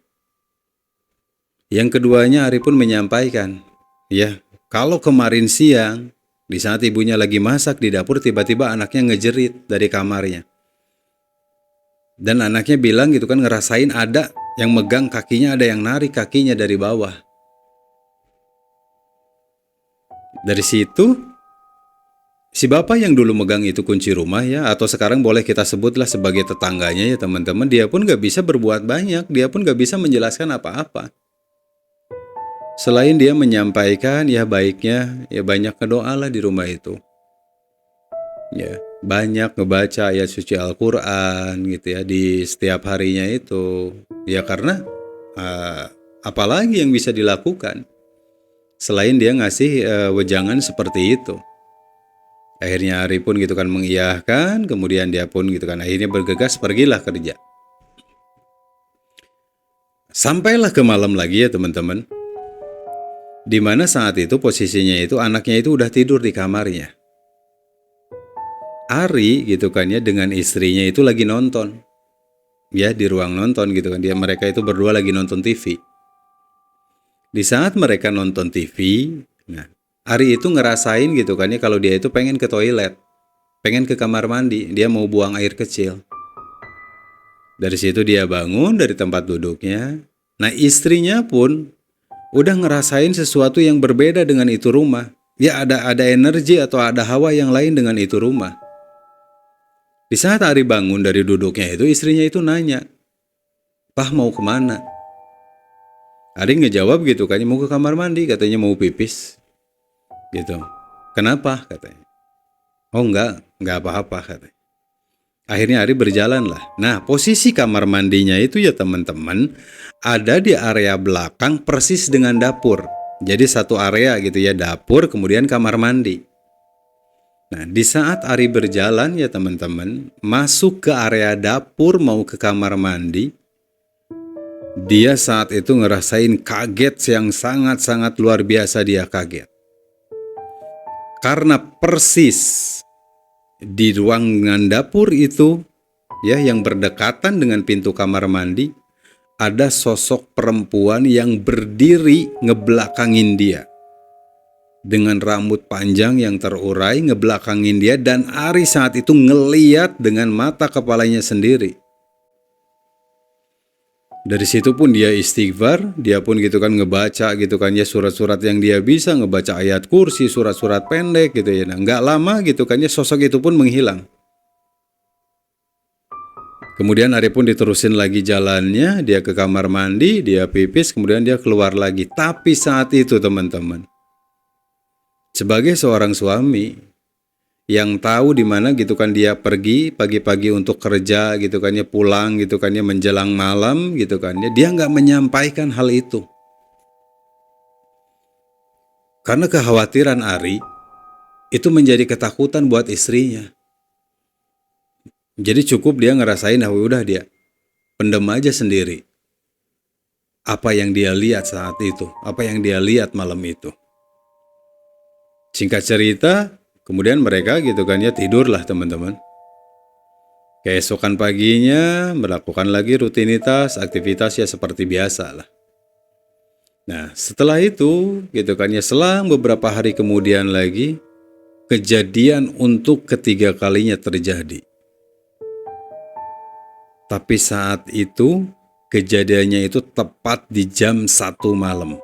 Yang keduanya Ari pun menyampaikan, ya kalau kemarin siang di saat ibunya lagi masak di dapur tiba-tiba anaknya ngejerit dari kamarnya. Dan anaknya bilang gitu kan ngerasain ada yang megang kakinya, ada yang narik kakinya dari bawah. Dari situ si bapak yang dulu megang itu kunci rumah ya, atau sekarang boleh kita sebutlah sebagai tetangganya ya teman-teman, dia pun gak bisa berbuat banyak, dia pun gak bisa menjelaskan apa-apa. Selain dia menyampaikan ya baiknya ya banyak berdoa lah di rumah itu. Ya, banyak ngebaca ayat suci Al-Quran gitu ya di setiap harinya itu. Ya karena apalagi yang bisa dilakukan selain dia ngasih wejangan seperti itu. Akhirnya Ari pun gitu kan mengiyahkan, kemudian dia pun gitu kan akhirnya bergegas pergilah kerja. Sampailah ke malam lagi ya teman-teman. Dimana saat itu posisinya itu anaknya itu udah tidur di kamarnya. Ari gitu kan ya dengan istrinya itu lagi nonton. Ya di ruang nonton gitu kan, mereka itu berdua lagi nonton TV. Di saat mereka nonton TV, nah Ari itu ngerasain gitu kan ya kalau dia itu pengen ke toilet, pengen ke kamar mandi, dia mau buang air kecil. Dari situ dia bangun dari tempat duduknya. Nah istrinya pun udah ngerasain sesuatu yang berbeda dengan itu rumah. Ya ada energi atau ada hawa yang lain dengan itu rumah. Di saat Ari bangun dari duduknya itu, istrinya itu nanya, "Pah mau kemana?" Ari ngejawab gitu kan, mau ke kamar mandi, katanya mau pipis. Gitu. "Kenapa?" katanya. "Oh enggak apa-apa," katanya. Akhirnya Ari berjalan lah. Nah posisi kamar mandinya itu ya teman-teman, ada di area belakang persis dengan dapur. Jadi satu area gitu ya, dapur kemudian kamar mandi. Nah, di saat Ari berjalan ya teman-teman, masuk ke area dapur mau ke kamar mandi, dia saat itu ngerasain kaget yang sangat-sangat luar biasa. Dia kaget. Karena persis di ruangan dapur itu, ya, yang berdekatan dengan pintu kamar mandi, ada sosok perempuan yang berdiri ngebelakangin dia. Dengan rambut panjang yang terurai ngebelakangin dia, dan Ari saat itu ngeliat dengan mata kepalanya sendiri. Dari situ pun dia istighfar, dia pun gitu kan ngebaca gitu kan ya surat-surat yang dia bisa, ngebaca ayat kursi, surat-surat pendek gitu ya. Nah, nggak lama gitu kan ya sosok itu pun menghilang. Kemudian Ari pun diterusin lagi jalannya, dia ke kamar mandi, dia pipis, kemudian dia keluar lagi. Tapi saat itu teman-teman, sebagai seorang suami yang tahu di mana gitu kan dia pergi pagi-pagi untuk kerja gitu kan ya, pulang gitu kan ya menjelang malam gitu kan ya, dia nggak menyampaikan hal itu. Karena kekhawatiran Ari itu menjadi ketakutan buat istrinya. Jadi cukup dia ngerasain, udah dia pendem aja sendiri apa yang dia lihat saat itu, apa yang dia lihat malam itu. Singkat cerita, kemudian mereka gitu kan ya tidurlah teman-teman. Keesokan paginya melakukan lagi rutinitas, aktivitas ya seperti biasa lah. Nah, setelah itu gitu kan ya, selang beberapa hari kemudian lagi, kejadian untuk ketiga kalinya terjadi. Tapi saat itu kejadiannya itu tepat di jam 1 malam.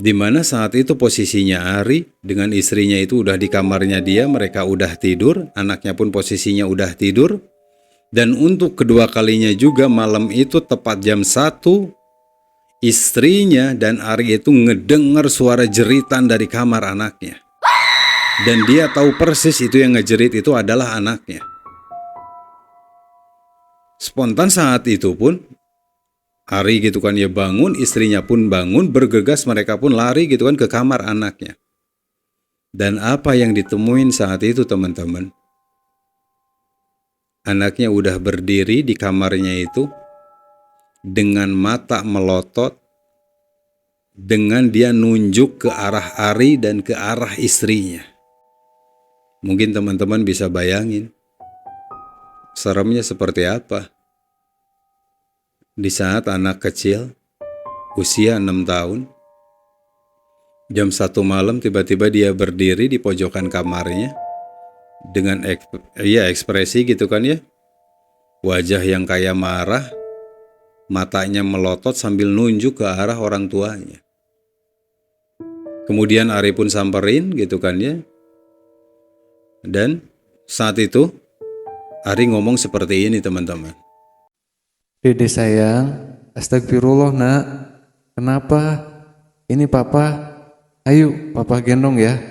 Di mana saat itu posisinya Ari dengan istrinya itu udah di kamarnya dia, mereka udah tidur, anaknya pun posisinya udah tidur. Dan untuk kedua kalinya juga malam itu tepat jam 1, istrinya dan Ari itu ngedengar suara jeritan dari kamar anaknya. Dan dia tahu persis itu yang ngejerit itu adalah anaknya. Spontan saat itu pun Ari gitu kan ya bangun, istrinya pun bangun, bergegas mereka pun lari gitu kan ke kamar anaknya. Dan apa yang ditemuin saat itu teman-teman? Anaknya udah berdiri di kamarnya itu dengan mata melotot, dengan dia nunjuk ke arah Ari dan ke arah istrinya. Mungkin teman-teman bisa bayangin seremnya seperti apa. Di saat anak kecil usia 6 tahun jam 1 malam tiba-tiba dia berdiri di pojokan kamarnya dengan ekspresi gitu kan ya, wajah yang kayak marah, matanya melotot sambil nunjuk ke arah orang tuanya. Kemudian Ari pun samperin gitu kan ya, dan saat itu Ari ngomong seperti ini teman-teman. Dede sayang, astagfirullah nak, kenapa? Ini papa, ayo papa gendong ya.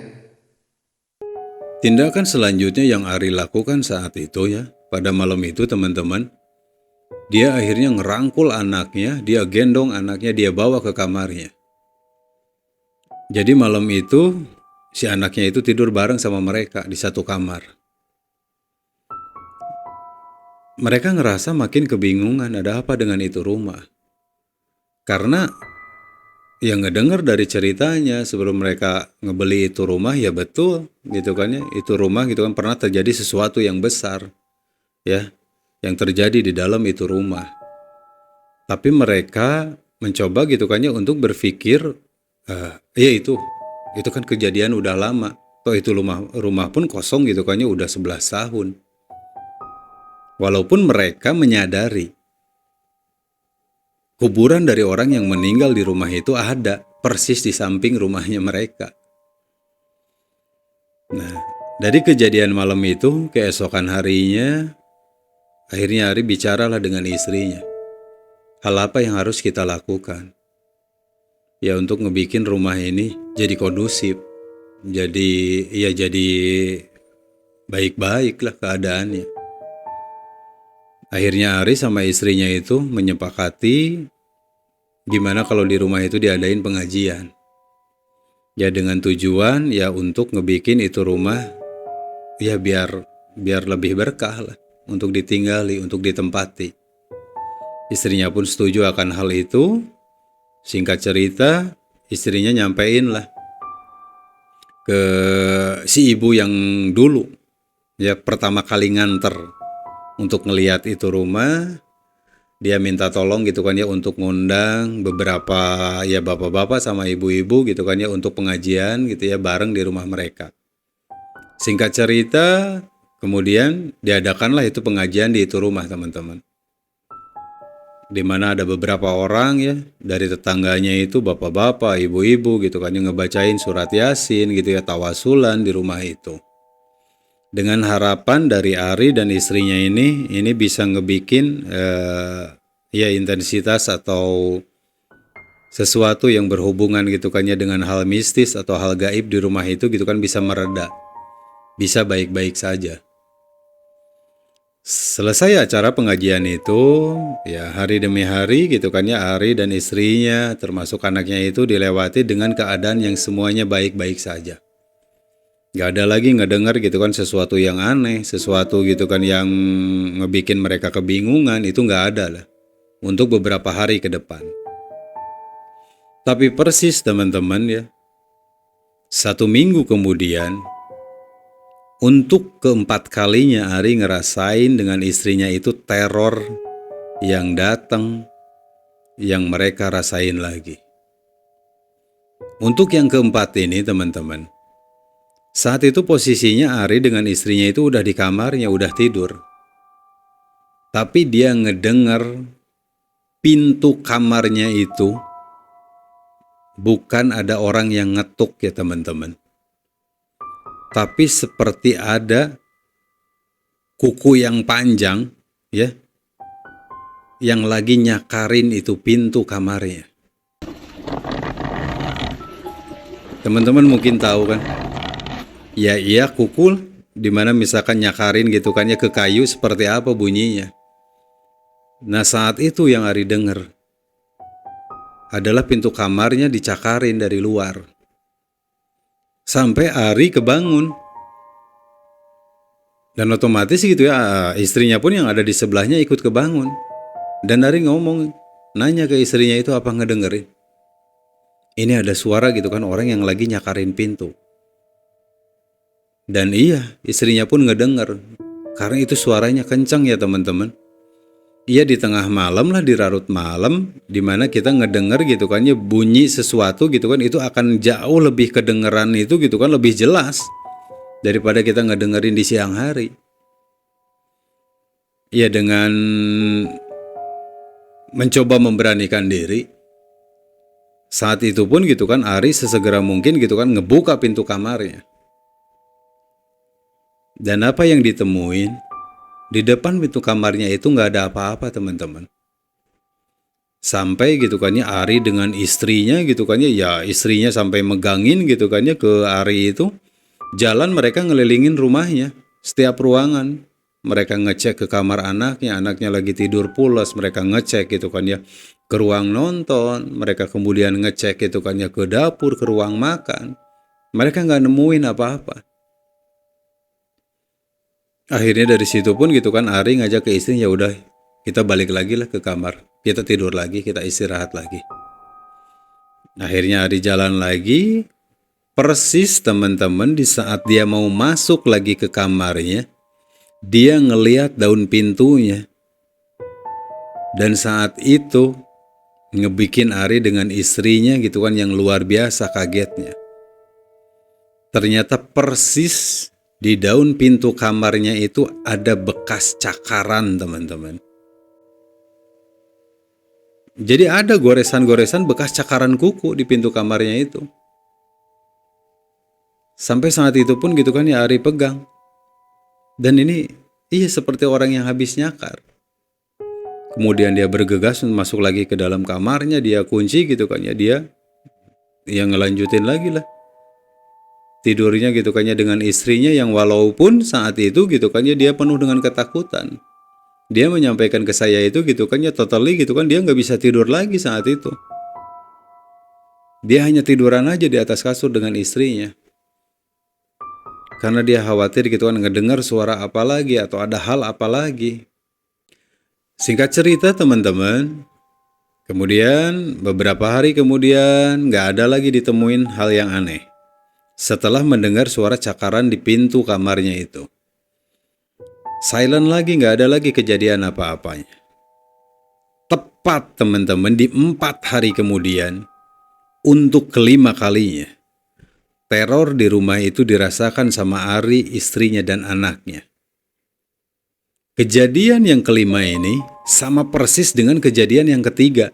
Tindakan selanjutnya yang Ari lakukan saat itu ya, pada malam itu teman-teman, dia akhirnya ngerangkul anaknya, dia gendong anaknya, dia bawa ke kamarnya. Jadi malam itu si anaknya itu tidur bareng sama mereka di satu kamar. Mereka ngerasa makin kebingungan ada apa dengan itu rumah. Karena yang ngedengar dari ceritanya sebelum mereka ngebeli itu rumah ya betul gitu kan ya. Itu rumah gitu kan pernah terjadi sesuatu yang besar ya, yang terjadi di dalam itu rumah. Tapi mereka mencoba gitu kan ya untuk berpikir ya itu kan kejadian udah lama. Toh itu rumah pun kosong gitu kan ya udah 11 tahun. Walaupun mereka menyadari kuburan dari orang yang meninggal di rumah itu ada persis di samping rumahnya mereka. Nah, dari kejadian malam itu keesokan harinya akhirnya Ari bicaralah dengan istrinya. Hal apa yang harus kita lakukan? Ya untuk ngebikin rumah ini jadi kondusif. Jadi baik-baik lah keadaannya. Akhirnya Ari sama istrinya itu menyepakati gimana kalau di rumah itu diadain pengajian. Ya dengan tujuan ya untuk ngebikin itu rumah ya biar lebih berkah lah untuk ditinggali, untuk ditempati. Istrinya pun setuju akan hal itu. Singkat cerita, istrinya nyampein lah ke si ibu yang dulu ya pertama kali nganter untuk ngelihat itu rumah. Dia minta tolong gitu kan ya untuk ngundang beberapa ya bapak-bapak sama ibu-ibu gitu kan ya untuk pengajian gitu ya bareng di rumah mereka. Singkat cerita, kemudian diadakanlah itu pengajian di itu rumah teman-teman. Di mana ada beberapa orang ya dari tetangganya itu bapak-bapak, ibu-ibu gitu kan yang ngebacain surat Yasin gitu ya tawasulan di rumah itu. Dengan harapan dari Ari dan istrinya ini bisa ngebikin ya intensitas atau sesuatu yang berhubungan gitu kan ya dengan hal mistis atau hal gaib di rumah itu gitu kan bisa mereda, bisa baik-baik saja. Selesai acara pengajian itu, ya hari demi hari gitu kan ya Ari dan istrinya termasuk anaknya itu dilewati dengan keadaan yang semuanya baik-baik saja. Gak ada lagi ngedengar gitu kan sesuatu yang aneh, sesuatu gitu kan yang ngebikin mereka kebingungan, itu gak ada lah untuk beberapa hari ke depan. Tapi persis teman-teman ya, 1 minggu kemudian, untuk keempat kalinya Ari ngerasain dengan istrinya itu teror yang datang, yang mereka rasain lagi. Untuk yang keempat ini teman-teman, saat itu posisinya Ari dengan istrinya itu udah di kamarnya, udah tidur. Tapi dia ngedengar pintu kamarnya itu bukan ada orang yang ngetuk ya teman-teman. Tapi seperti ada kuku yang panjang ya, yang lagi nyakarin itu pintu kamarnya. Teman-teman mungkin tahu kan? Ya iya kukul, dimana misalkan nyakarin gitu kan ya ke kayu seperti apa bunyinya. Nah saat itu yang Ari dengar adalah pintu kamarnya dicakarin dari luar. Sampai Ari kebangun. Dan otomatis gitu ya istrinya pun yang ada di sebelahnya ikut kebangun. Dan Ari ngomong, nanya ke istrinya itu apa ngedengerin. Ini ada suara gitu kan orang yang lagi nyakarin pintu. Dan iya, istrinya pun ngedenger. Karena itu suaranya kencang ya teman-teman. Iya di tengah malam lah, di larut malam, dimana kita ngedenger gitu kan ya bunyi sesuatu gitu kan, itu akan jauh lebih kedengeran itu gitu kan, lebih jelas daripada kita ngedengerin di siang hari. Iya dengan mencoba memberanikan diri, saat itu pun gitu kan Ari sesegera mungkin gitu kan ngebuka pintu kamarnya. Dan apa yang ditemuin, di depan pintu kamarnya itu nggak ada apa-apa teman-teman. Sampai gitu kan ya Ari dengan istrinya gitu kan ya istrinya sampai megangin gitu kan ya ke Ari itu. Jalan mereka ngelilingin rumahnya, setiap ruangan. Mereka ngecek ke kamar anaknya lagi tidur pulas, mereka ngecek gitu kan ya ke ruang nonton, mereka kemudian ngecek gitu kan ya ke dapur, ke ruang makan. Mereka nggak nemuin apa-apa. Akhirnya dari situ pun gitu kan Ari ngajak ke istrinya, ya udah kita balik lagi lah ke kamar, kita tidur lagi, kita istirahat lagi. Akhirnya Ari jalan lagi, persis teman-teman di saat dia mau masuk lagi ke kamarnya, dia ngeliat daun pintunya. Dan saat itu ngebikin Ari dengan istrinya gitu kan yang luar biasa kagetnya. Ternyata persis di daun pintu kamarnya itu ada bekas cakaran teman-teman. Jadi ada goresan-goresan bekas cakaran kuku di pintu kamarnya itu. Sampai saat itu pun gitu kan ya Ari pegang. Dan ini iya seperti orang yang habis nyakar. Kemudian dia bergegas masuk lagi ke dalam kamarnya, dia kunci gitu kan ya, dia yang ngelanjutin lagi lah tidurnya gitu kan ya dengan istrinya yang walaupun saat itu gitu kan ya dia penuh dengan ketakutan. Dia menyampaikan ke saya itu gitu kan ya totally gitu kan dia nggak bisa tidur lagi saat itu. Dia hanya tiduran aja di atas kasur dengan istrinya. Karena dia khawatir gitu kan ngedengar suara apa lagi atau ada hal apa lagi. Singkat cerita teman-teman, kemudian beberapa hari kemudian gak ada lagi ditemuin hal yang aneh. Setelah mendengar suara cakaran di pintu kamarnya itu. Silent lagi, gak ada lagi kejadian apa-apanya. Tepat teman-teman di 4 hari kemudian, untuk kelima kalinya, teror di rumah itu dirasakan sama Ari, istrinya dan anaknya. Kejadian yang kelima ini sama persis dengan kejadian yang ketiga.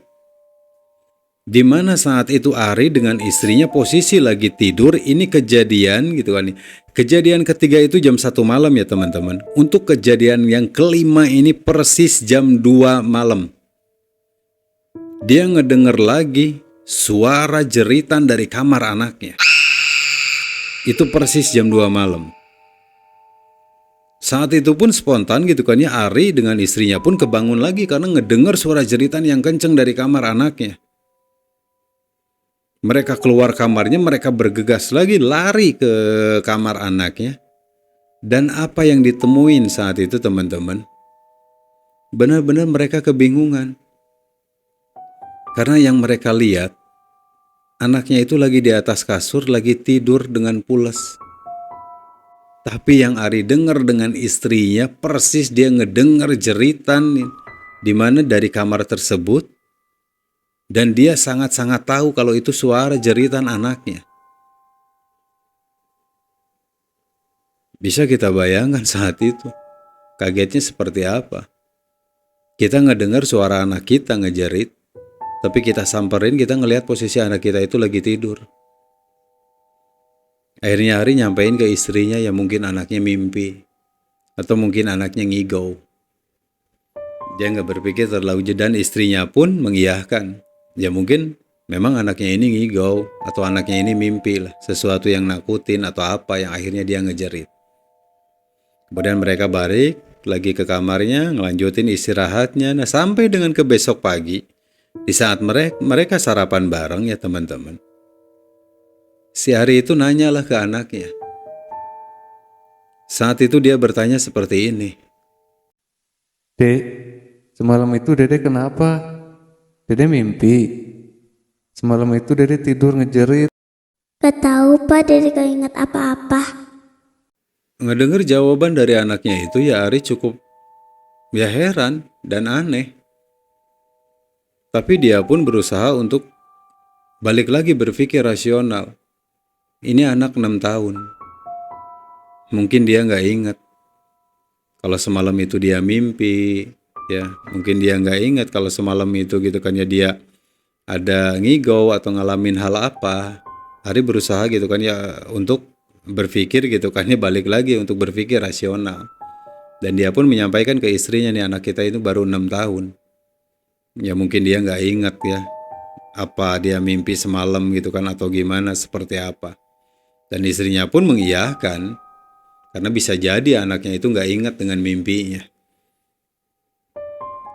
Di mana saat itu Ari dengan istrinya posisi lagi tidur, ini kejadian gitu kan. Kejadian ketiga itu jam 1 malam ya teman-teman. Untuk kejadian yang kelima ini persis jam 2 malam. Dia ngedenger lagi suara jeritan dari kamar anaknya. Itu persis jam 2 malam. Saat itu pun spontan gitu kan ya, Ari dengan istrinya pun kebangun lagi karena ngedengar suara jeritan yang kenceng dari kamar anaknya. Mereka keluar kamarnya, mereka bergegas lagi lari ke kamar anaknya. Dan apa yang ditemuin saat itu teman-teman? Benar-benar mereka kebingungan. Karena yang mereka lihat, anaknya itu lagi di atas kasur, lagi tidur dengan pules. Tapi yang Ari dengar dengan istrinya, persis dia ngedengar jeritan di mana dari kamar tersebut. Dan dia sangat-sangat tahu kalau itu suara jeritan anaknya. Bisa kita bayangkan saat itu, kagetnya seperti apa. Kita ngedengar suara anak kita ngejerit. Tapi kita samperin, kita ngelihat posisi anak kita itu lagi tidur. Akhirnya Ari nyampein ke istrinya ya mungkin anaknya mimpi. Atau mungkin anaknya ngigau. Dia nggak berpikir terlalu jauh dan istrinya pun mengiyahkan. Ya mungkin memang anaknya ini ngigau atau anaknya ini mimpi lah. Sesuatu yang nakutin atau apa yang akhirnya dia ngejerit. Kemudian mereka balik lagi ke kamarnya, ngelanjutin istirahatnya. Nah sampai dengan ke besok pagi. Di saat mereka sarapan bareng ya teman-teman. Si Ari itu nanyalah ke anaknya. Saat itu dia bertanya seperti ini. Dek, semalam itu Dede kenapa? Dede mimpi. Semalam itu Dede tidur ngejerit. Gak tahu Pak, Dede gak ingat apa-apa. Ngedengar jawaban dari anaknya itu ya Ari cukup ya heran dan aneh. Tapi dia pun berusaha untuk balik lagi berpikir rasional. Ini anak 6 tahun. Mungkin dia nggak ingat. Kalau semalam itu dia mimpi, ya mungkin dia nggak ingat kalau semalam itu gitu kan ya dia ada ngigau atau ngalamin hal apa. Ari berusaha gitu kan ya untuk berpikir gitu kan ya balik lagi untuk berpikir rasional. Dan dia pun menyampaikan ke istrinya nih anak kita itu baru 6 tahun. Ya mungkin dia nggak ingat ya apa dia mimpi semalam gitu kan atau gimana seperti apa. Dan istrinya pun mengiyahkan karena bisa jadi anaknya itu nggak ingat dengan mimpinya.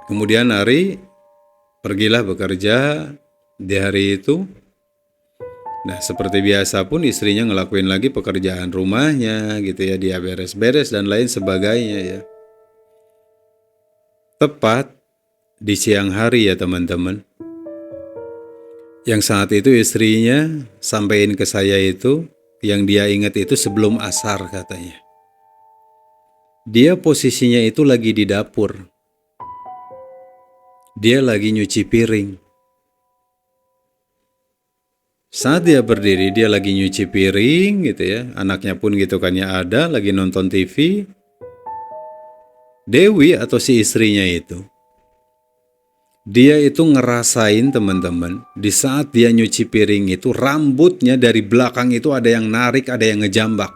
Kemudian Ari pergilah bekerja di hari itu. Nah seperti biasa pun istrinya ngelakuin lagi pekerjaan rumahnya gitu ya, dia beres-beres dan lain sebagainya ya. Tepat di siang hari ya teman-teman. Yang saat itu istrinya sampein ke saya itu, yang dia ingat itu sebelum asar katanya. Dia posisinya itu lagi di dapur. Dia lagi nyuci piring. Saat dia berdiri, dia lagi nyuci piring gitu ya. Anaknya pun gitu kan ya ada, lagi nonton TV. Dewi atau si istrinya itu, dia itu ngerasain teman-teman, di saat dia nyuci piring itu rambutnya dari belakang itu ada yang narik, ada yang ngejambak.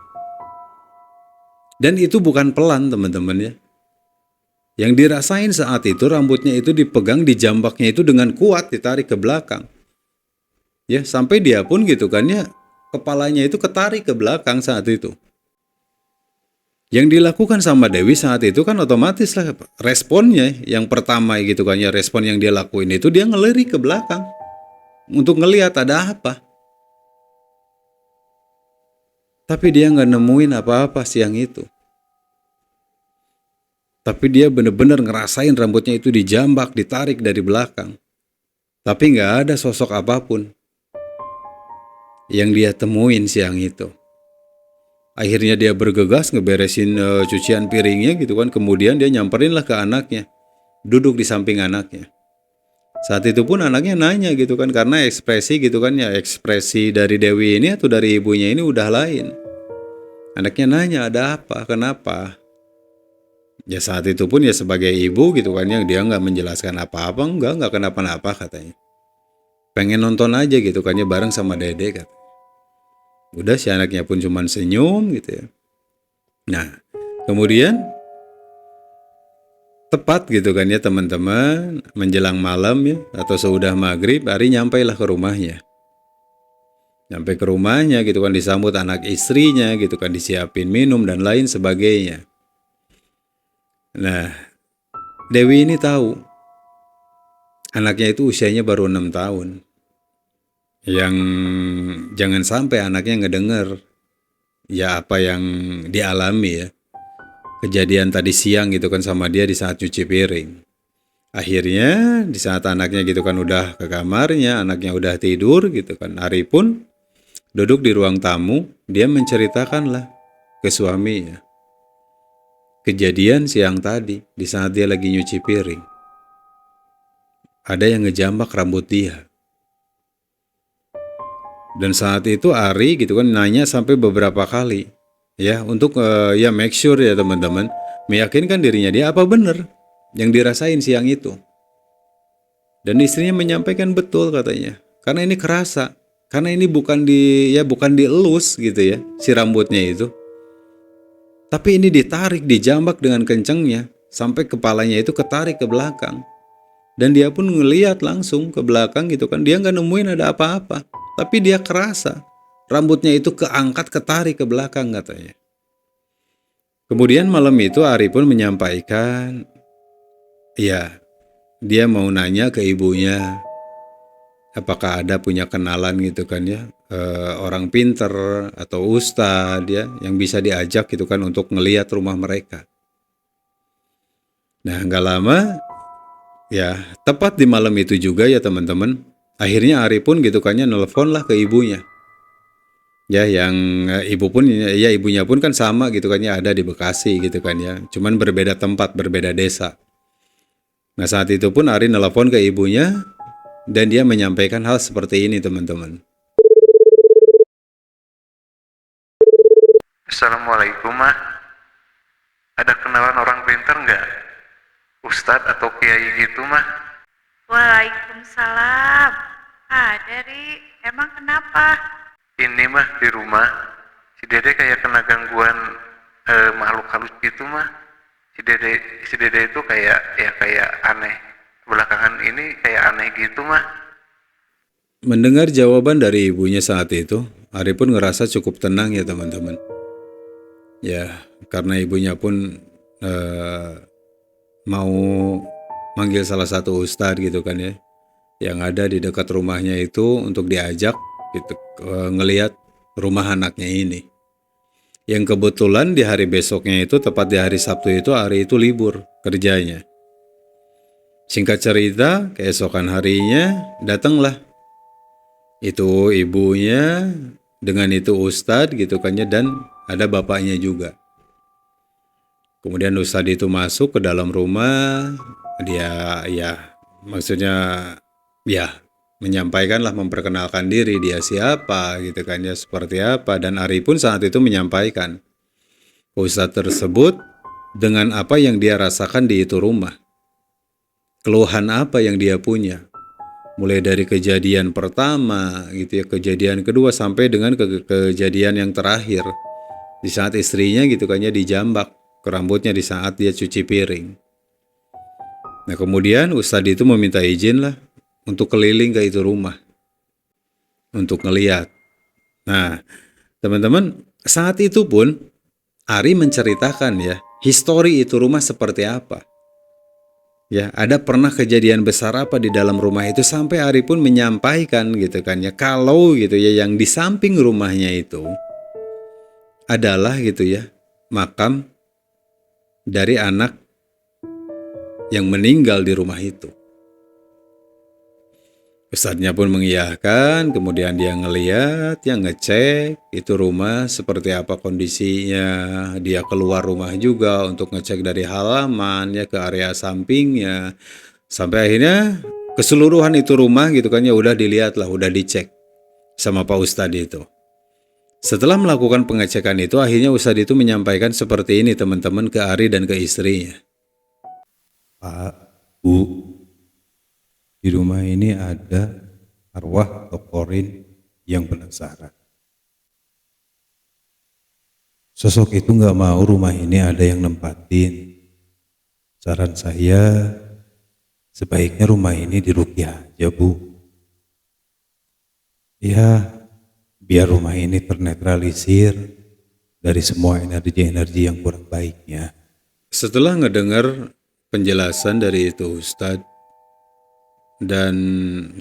Dan itu bukan pelan teman-teman ya. Yang dirasain saat itu rambutnya itu dipegang, dijambaknya itu dengan kuat, ditarik ke belakang. Ya sampai dia pun gitu kan ya, kepalanya itu ketarik ke belakang saat itu. Yang dilakukan sama Dewi saat itu kan otomatis lah responnya yang pertama gitu kan ya, respon yang dia lakuin itu dia ngelirik ke belakang untuk ngelihat ada apa. Tapi dia nggak nemuin apa-apa siang itu. Tapi dia bener-bener ngerasain rambutnya itu dijambak, ditarik dari belakang. Tapi nggak ada sosok apapun yang dia temuin siang itu. Akhirnya dia bergegas ngeberesin cucian piringnya gitu kan. Kemudian dia nyamperin lah ke anaknya. Duduk di samping anaknya. Saat itu pun anaknya nanya gitu kan. Karena ekspresi gitu kan ya. Ekspresi dari Dewi ini atau dari ibunya ini udah lain. Anaknya nanya, ada apa? Kenapa? Ya saat itu pun ya sebagai ibu gitu kan yang dia nggak menjelaskan apa-apa, nggak kenapa-napa katanya. Pengen nonton aja gitu kan ya bareng sama Dede kan. Udah si anaknya pun cuman senyum gitu ya. Nah, kemudian tepat gitu kan ya teman-teman menjelang malam ya atau seudah maghrib Ari nyampailah ke rumahnya. Nyampe ke rumahnya gitu kan disambut anak istrinya gitu kan disiapin minum dan lain sebagainya. Nah, Dewi ini tahu anaknya itu usianya baru 6 tahun. Yang jangan sampai anaknya ngedenger ya apa yang dialami ya. Kejadian tadi siang gitu kan sama dia di saat cuci piring. Akhirnya di saat anaknya gitu kan udah ke kamarnya, anaknya udah tidur gitu kan. Ari pun duduk di ruang tamu, dia menceritakanlah ke suaminya. Kejadian siang tadi di saat dia lagi nyuci piring. Ada yang ngejambak rambut dia. Dan saat itu Ari gitu kan nanya sampai beberapa kali. Ya untuk ya make sure ya teman-teman. Meyakinkan dirinya dia apa benar yang dirasain siang itu. Dan istrinya menyampaikan betul katanya. Karena ini kerasa. Karena ini bukan dielus gitu ya si rambutnya itu. Tapi ini ditarik, dijambak dengan kencengnya sampai kepalanya itu ketarik ke belakang. Dan dia pun ngeliat langsung ke belakang gitu kan. Dia nggak nemuin ada apa-apa. Tapi dia kerasa rambutnya itu keangkat, ketarik ke belakang katanya. Kemudian malam itu Ari pun menyampaikan, ya dia mau nanya ke ibunya. Apakah ada punya kenalan gitu kan ya, orang pinter atau ustadz ya yang bisa diajak gitu kan untuk ngeliat rumah mereka. Nah nggak lama ya tepat di malam itu juga ya teman-teman. Akhirnya Ari pun gitu kan ya nelfon lah ke ibunya. Ya yang ibu pun ya ibunya pun kan sama gitu kan ya ada di Bekasi gitu kan ya. Cuman berbeda tempat, berbeda desa. Nah saat itu pun Ari nelfon ke ibunya. Dan dia menyampaikan hal seperti ini teman-teman. Assalamualaikum mah. Ada kenalan orang pintar nggak? Ustadz atau kiai gitu mah? Waalaikumsalam. Ada, Ri. Emang kenapa? Ini mah di rumah. Si Dede kayak kena gangguan makhluk halus gitu mah. Si Dede itu kayak aneh. Belakangan ini kayak aneh gitu mah. Mendengar jawaban dari ibunya saat itu, Ari pun ngerasa cukup tenang ya teman-teman. Ya, karena ibunya pun mau manggil salah satu ustadz gitu kan ya, yang ada di dekat rumahnya itu untuk diajak gitu ngelihat rumah anaknya ini. Yang kebetulan di hari besoknya itu tepat di hari Sabtu itu Ari itu libur kerjanya. Singkat cerita, keesokan harinya datanglah itu ibunya dengan itu ustadz gitu kan ya dan ada bapaknya juga. Kemudian ustadz itu masuk ke dalam rumah, dia ya maksudnya ya menyampaikanlah memperkenalkan diri dia siapa gitu kan ya seperti apa dan Ari pun saat itu menyampaikan ke ustadz tersebut dengan apa yang dia rasakan di itu rumah. Keluhan apa yang dia punya. Mulai dari kejadian pertama gitu ya, kejadian kedua sampai dengan kejadian yang terakhir. Di saat istrinya gitu kan ya dijambak ke rambutnya di saat dia cuci piring. Nah kemudian ustadz itu meminta izin lah untuk keliling ke itu rumah. Untuk ngeliat. Nah teman-teman saat itu pun Ari menceritakan ya histori itu rumah seperti apa. Ya, ada pernah kejadian besar apa di dalam rumah itu sampai Ari pun menyampaikan gitu kan ya kalau gitu ya yang di samping rumahnya itu adalah gitu ya, makam dari anak yang meninggal di rumah itu. Ustadznya pun mengiyakan, kemudian dia ngeliat, yang ngecek itu rumah seperti apa kondisinya. Dia keluar rumah juga untuk ngecek dari halaman ya ke area sampingnya. Sampai akhirnya keseluruhan itu rumah gitu kan ya udah dilihat lah, udah dicek sama Pak Ustadz itu. Setelah melakukan pengecekan itu, akhirnya Ustadz itu menyampaikan seperti ini teman-teman ke Ari dan ke istrinya. Pak, Bu, di rumah ini ada arwah atau korin yang penasaran. Sosok itu nggak mau rumah ini ada yang nempatin. Saran saya, sebaiknya rumah ini diruqyah aja, Bu. Ya, biar rumah ini ternetralisir dari semua energi-energi yang kurang baiknya. Setelah ngedengar penjelasan dari itu Ustadz dan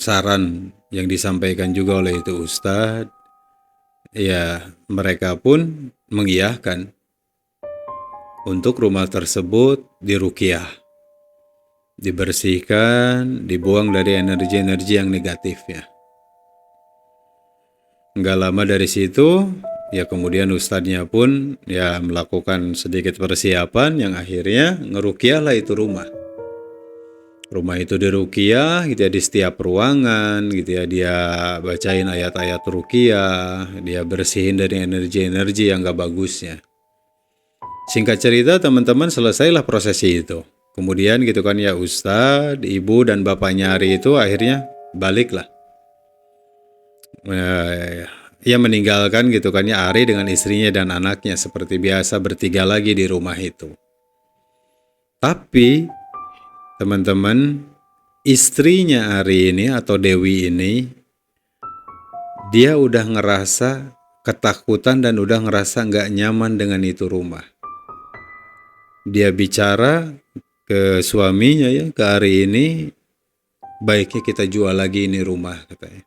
saran yang disampaikan juga oleh itu Ustadz, ya mereka pun mengiyahkan untuk rumah tersebut diruqyah, dibersihkan, dibuang dari energi-energi yang negatif ya. Nggak lama dari situ, ya kemudian ustadznya pun ya melakukan sedikit persiapan yang akhirnya ngeruqyah lah itu rumah. Rumah itu diruqyah gitu ya di setiap ruangan gitu ya, dia bacain ayat-ayat ruqyah, dia bersihin dari energi-energi yang gak bagusnya. Singkat cerita teman-teman, selesailah prosesi itu. Kemudian gitu kan ya ustadz, ibu dan bapaknya Ari itu akhirnya baliklah. Ia meninggalkan gitu kan ya Ari dengan istrinya dan anaknya seperti biasa bertiga lagi di rumah itu. Tapi teman-teman, istrinya Ari ini atau Dewi ini, dia udah ngerasa ketakutan dan udah ngerasa nggak nyaman dengan itu rumah. Dia bicara ke suaminya ya, ke Ari ini, baiknya kita jual lagi ini rumah katanya.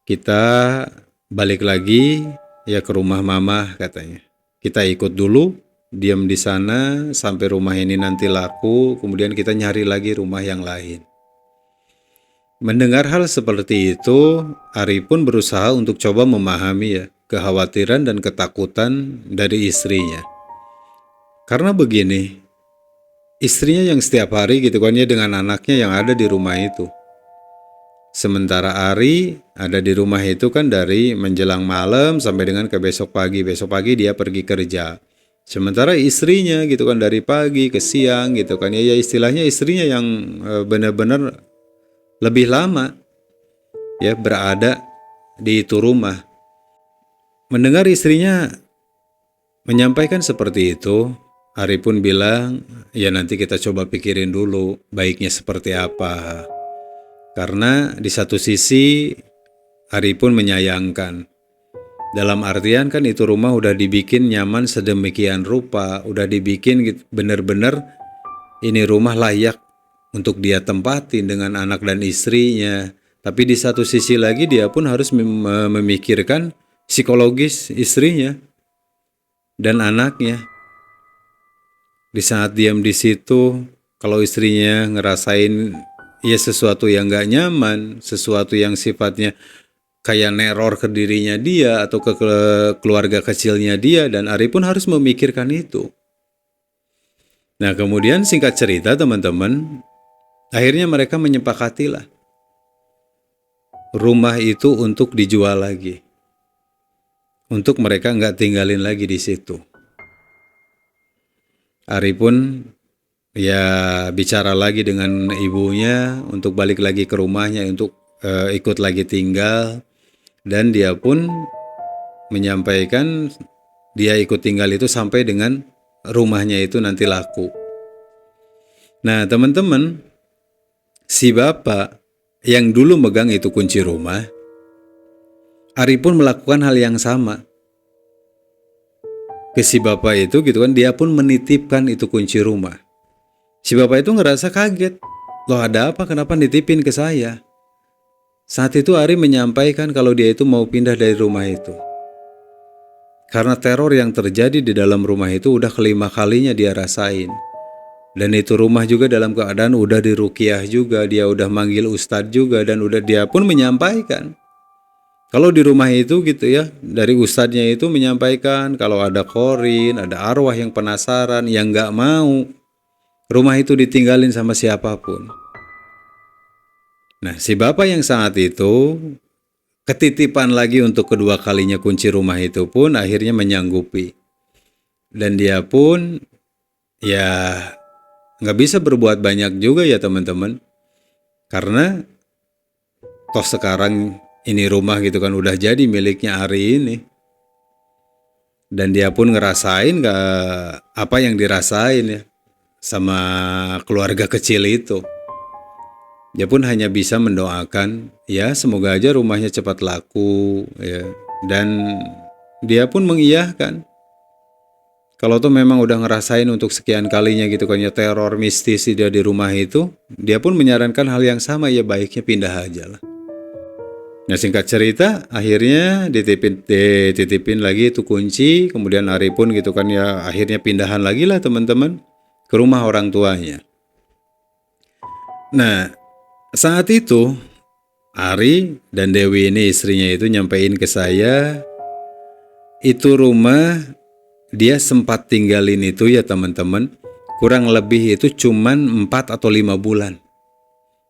Kita balik lagi ya ke rumah mama katanya. Kita ikut dulu, diam di sana sampai rumah ini nanti laku, kemudian kita nyari lagi rumah yang lain. Mendengar hal seperti itu, Ari pun berusaha untuk coba memahami ya kekhawatiran dan ketakutan dari istrinya. Karena begini, istrinya yang setiap hari gitu kan ya dengan anaknya yang ada di rumah itu. Sementara Ari ada di rumah itu kan dari menjelang malam sampai dengan ke besok pagi. Besok pagi dia pergi kerja. Sementara istrinya gitu kan dari pagi ke siang gitu kan ya istilahnya istrinya yang benar-benar lebih lama ya berada di itu rumah. Mendengar istrinya menyampaikan seperti itu, Ari pun bilang, ya nanti kita coba pikirin dulu baiknya seperti apa. Karena di satu sisi Ari pun menyayangkan. Dalam artian kan itu rumah udah dibikin nyaman sedemikian rupa, udah dibikin bener-bener ini rumah layak untuk dia tempatin dengan anak dan istrinya. Tapi di satu sisi lagi dia pun harus memikirkan psikologis istrinya dan anaknya. Di saat diam di situ, kalau istrinya ngerasain ya sesuatu yang gak nyaman, sesuatu yang sifatnya kayak neror ke dirinya dia atau ke keluarga kecilnya dia, dan Ari pun harus memikirkan itu. Nah kemudian singkat cerita teman-teman, akhirnya mereka menyepakatilah rumah itu untuk dijual lagi, untuk mereka gak tinggalin lagi di situ. Ari pun ya bicara lagi dengan ibunya untuk balik lagi ke rumahnya untuk ikut lagi tinggal, dan dia pun menyampaikan dia ikut tinggal itu sampai dengan rumahnya itu nanti laku. Nah teman-teman, si bapak yang dulu megang itu kunci rumah, Ari pun melakukan hal yang sama ke si bapak itu gitu kan, dia pun menitipkan itu kunci rumah. Si bapak itu ngerasa kaget, loh ada apa, kenapa nitipin ke saya? Saat itu Ari menyampaikan kalau dia itu mau pindah dari rumah itu. Karena teror yang terjadi di dalam rumah itu udah kelima kalinya dia rasain. Dan itu rumah juga dalam keadaan udah diruqyah juga, dia udah manggil ustadz juga, dan udah dia pun menyampaikan. Kalau di rumah itu gitu ya, dari ustadznya itu menyampaikan kalau ada korin, ada arwah yang penasaran, yang nggak mau rumah itu ditinggalin sama siapapun. Nah, si bapak yang saat itu ketitipan lagi untuk kedua kalinya kunci rumah itu pun akhirnya menyanggupi. Dan dia pun ya nggak bisa berbuat banyak juga ya teman-teman. Karena toh sekarang ini rumah gitu kan udah jadi miliknya Ari ini. Dan dia pun ngerasain gak apa yang dirasain ya sama keluarga kecil itu. Dia pun hanya bisa mendoakan ya semoga aja rumahnya cepat laku ya. Dan dia pun mengiyahkan kalau tuh memang udah ngerasain untuk sekian kalinya gitu kan ya teror mistis dia di rumah itu, dia pun menyarankan hal yang sama, ya baiknya pindah aja lah. Nah singkat cerita akhirnya dititipin lagi itu kunci, kemudian Ari pun gitu kan ya akhirnya pindahan lagi lah teman-teman ke rumah orang tuanya. Nah saat itu Ari dan Dewi ini istrinya itu nyampein ke saya, itu rumah dia sempat tinggalin itu ya teman-teman, kurang lebih itu cuman 4 atau 5 bulan.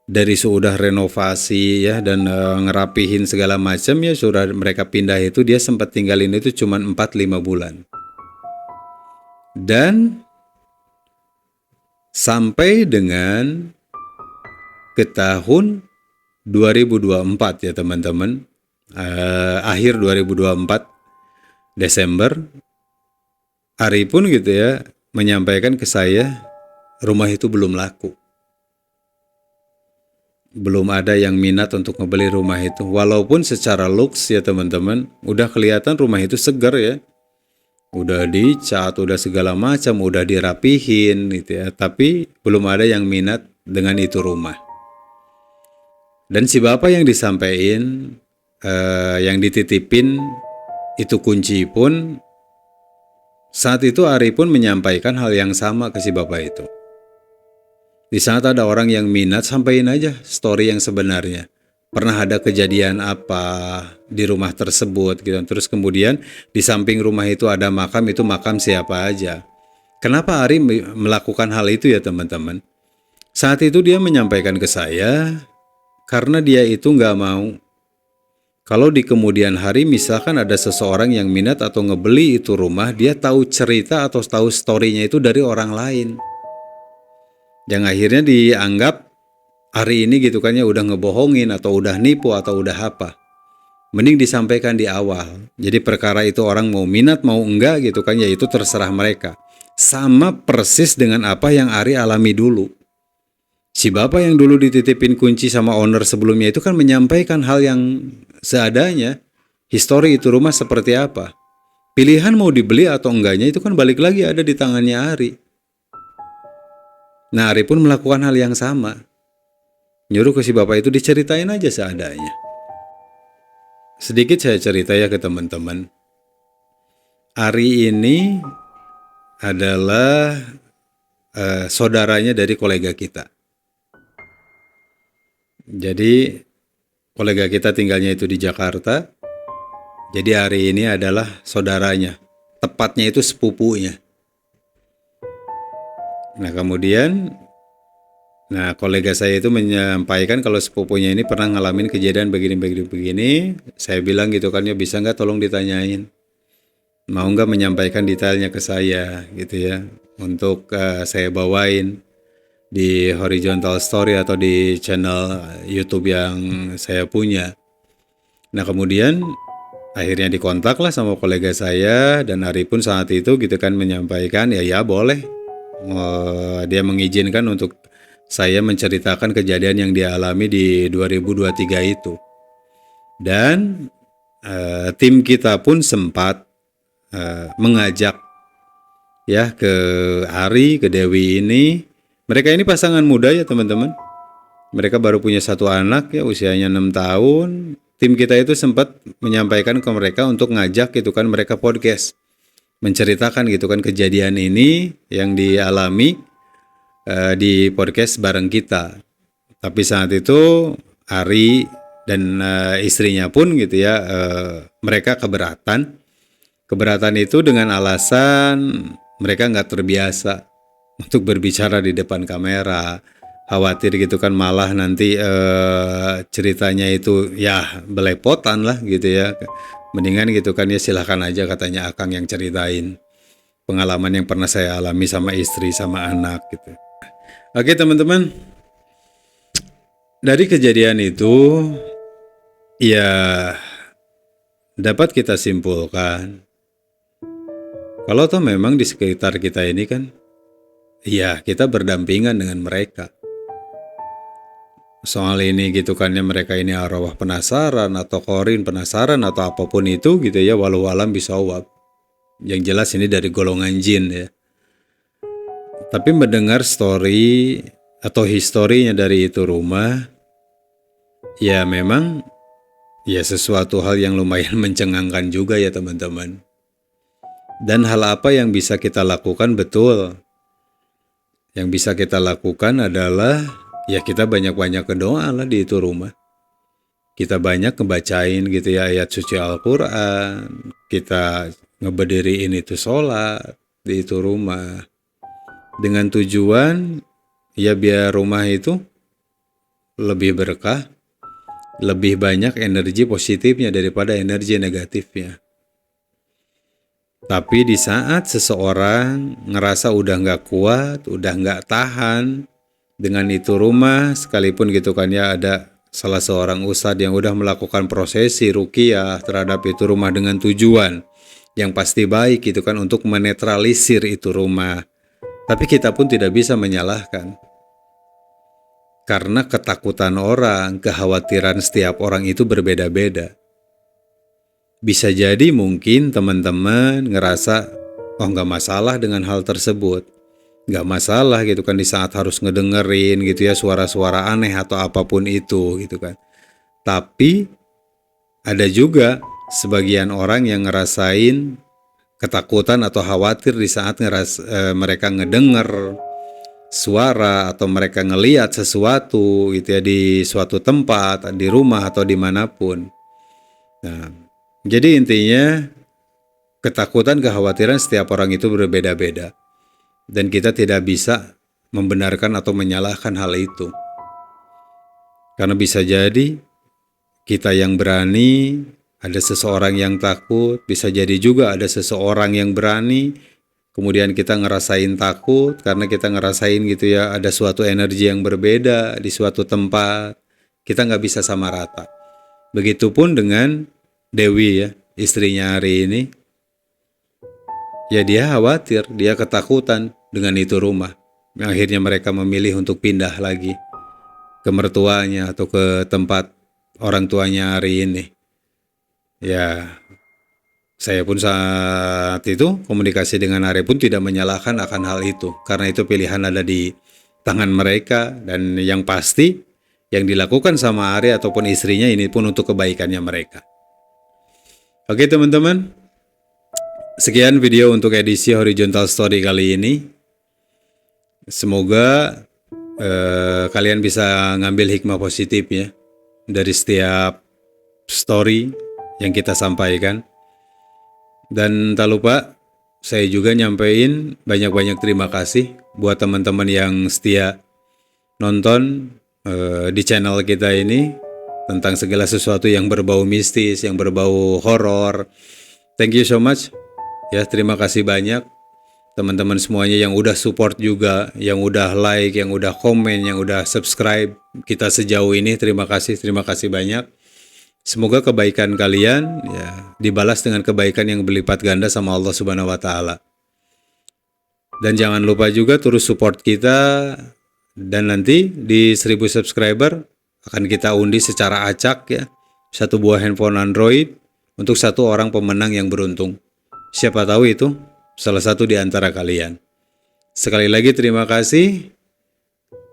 Dari sudah renovasi ya dan ngerapihin segala macam ya sudah mereka pindah itu, dia sempat tinggalin itu cuman 4-5 bulan. Dan sampai dengan ke tahun 2024 ya teman-teman, akhir 2024 Desember, Ari pun gitu ya menyampaikan ke saya rumah itu belum laku. Belum ada yang minat untuk ngebeli rumah itu. Walaupun secara looks ya teman-teman, udah kelihatan rumah itu segar ya. Udah dicat, udah segala macam, udah dirapihin gitu ya. Tapi belum ada yang minat dengan itu rumah. Dan si bapak yang disampaikan, yang dititipin itu kunci pun, saat itu Ari pun menyampaikan hal yang sama ke si bapak itu. Di saat ada orang yang minat, sampaikan aja story yang sebenarnya. Pernah ada kejadian apa di rumah tersebut gitu. Terus kemudian di samping rumah itu ada makam, itu makam siapa aja. Kenapa Ari melakukan hal itu ya teman-teman? Saat itu dia menyampaikan ke saya karena dia itu nggak mau kalau di kemudian hari misalkan ada seseorang yang minat atau ngebeli itu rumah, dia tahu cerita atau tahu storynya itu dari orang lain. Yang akhirnya dianggap hari ini gitu kan ya udah ngebohongin atau udah nipu atau udah apa. Mending disampaikan di awal. Jadi perkara itu orang mau minat mau enggak gitu kan ya itu terserah mereka. Sama persis dengan apa yang Ari alami dulu. Si bapak yang dulu dititipin kunci sama owner sebelumnya itu kan menyampaikan hal yang seadanya. Histori itu rumah seperti apa. Pilihan mau dibeli atau enggaknya itu kan balik lagi ada di tangannya Ari. Nah Ari pun melakukan hal yang sama. Nyuruh ke si bapak itu diceritain aja seadanya. Sedikit saya cerita ya ke teman-teman. Ari ini adalah saudaranya dari kolega kita. Jadi kolega kita tinggalnya itu di Jakarta. Jadi Ari ini adalah saudaranya. Tepatnya itu sepupunya. Nah kemudian, kolega saya itu menyampaikan kalau sepupunya ini pernah ngalamin kejadian begini. Saya bilang gitu kan ya bisa nggak tolong ditanyain. Mau nggak menyampaikan detailnya ke saya gitu ya. Untuk saya bawain di Horizontal Story atau di channel YouTube yang saya punya. Nah kemudian akhirnya dikontak lah sama kolega saya dan Ari pun saat itu gitu kan menyampaikan ya boleh. Dia mengizinkan untuk saya menceritakan kejadian yang dia alami di 2023 itu. Dan tim kita pun sempat mengajak ya ke Ari, ke Dewi ini. Mereka ini pasangan muda ya teman-teman. Mereka baru punya satu anak ya usianya 6 tahun. tim kita itu sempat menyampaikan ke mereka untuk ngajak gitu kan mereka podcast, menceritakan gitu kan kejadian ini yang dialami di podcast bareng kita. Tapi saat itu Ari dan istrinya pun gitu ya, mereka keberatan. Keberatan itu dengan alasan mereka nggak terbiasa untuk berbicara di depan kamera, khawatir gitu kan malah nanti ceritanya itu ya belepotan lah gitu ya. Mendingan gitu kan ya silahkan aja katanya Akang yang ceritain pengalaman yang pernah saya alami sama istri sama anak gitu. Oke teman-teman, dari kejadian itu ya dapat kita simpulkan kalau toh memang di sekitar kita ini kan ya kita berdampingan dengan mereka. Soal ini gitu kan ya mereka ini arwah penasaran atau korin penasaran atau apapun itu gitu ya, walau alam bisawab. Yang jelas ini dari golongan jin ya. Tapi mendengar story atau historinya dari itu rumah, ya memang ya sesuatu hal yang lumayan mencengangkan juga ya teman-teman. Dan hal apa yang bisa kita lakukan? Betul. Yang bisa kita lakukan adalah ya kita banyak-banyak berdoa lah di itu rumah. Kita banyak ngebacain gitu ya ayat suci Al-Quran. Kita ngeberdiriin itu sholat di itu rumah. Dengan tujuan ya biar rumah itu lebih berkah, lebih banyak energi positifnya daripada energi negatifnya. Tapi di saat seseorang ngerasa udah nggak kuat, udah nggak tahan dengan itu rumah, sekalipun gitu kan ya ada salah seorang ustadz yang udah melakukan prosesi ruqyah terhadap itu rumah dengan tujuan yang pasti baik gitu kan untuk menetralisir itu rumah. Tapi kita pun tidak bisa menyalahkan. Karena ketakutan orang, kekhawatiran setiap orang itu berbeda-beda. Bisa jadi mungkin teman-teman ngerasa, oh nggak masalah dengan hal tersebut. Nggak masalah gitu kan di saat harus ngedengerin gitu ya suara-suara aneh atau apapun itu gitu kan. Tapi ada juga sebagian orang yang ngerasain ketakutan atau khawatir di saat mereka ngedenger suara atau mereka ngelihat sesuatu gitu ya di suatu tempat, di rumah atau dimanapun. Nah, jadi intinya ketakutan, kekhawatiran setiap orang itu berbeda-beda. Dan kita tidak bisa membenarkan atau menyalahkan hal itu. Karena bisa jadi kita yang berani, ada seseorang yang takut, bisa jadi juga ada seseorang yang berani, kemudian kita ngerasain takut karena kita ngerasain gitu ya ada suatu energi yang berbeda di suatu tempat. Kita nggak bisa sama rata. Begitupun dengan Dewi ya, istrinya hari ini. Ya dia khawatir, dia ketakutan dengan itu rumah. Akhirnya mereka memilih untuk pindah lagi ke mertuanya atau ke tempat orang tuanya hari ini. Ya, saya pun saat itu komunikasi dengan Ari pun tidak menyalahkan akan hal itu. Karena itu pilihan ada di tangan mereka. Dan yang pasti yang dilakukan sama Ari ataupun istrinya ini pun untuk kebaikannya mereka. Oke teman-teman, sekian video untuk edisi Horizontal Story kali ini. Semoga kalian bisa ngambil hikmah positifnya dari setiap story yang kita sampaikan. Dan tak lupa saya juga nyampein banyak-banyak terima kasih buat teman-teman yang setia nonton di channel kita ini tentang segala sesuatu yang berbau mistis, yang berbau horor. Thank you so much. Ya, terima kasih banyak teman-teman semuanya yang udah support juga, yang udah like, yang udah komen, yang udah subscribe kita sejauh ini. Terima kasih banyak. Semoga kebaikan kalian ya dibalas dengan kebaikan yang berlipat ganda sama Allah Subhanahu wa taala. Dan jangan lupa juga terus support kita, dan nanti di 1000 subscriber akan kita undi secara acak ya, satu buah handphone Android untuk satu orang pemenang yang beruntung. Siapa tahu itu salah satu di antara kalian. Sekali lagi terima kasih.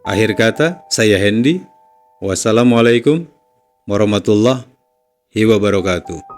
Akhir kata, saya Hendy. Wassalamualaikum warahmatullahi wabarakatuh.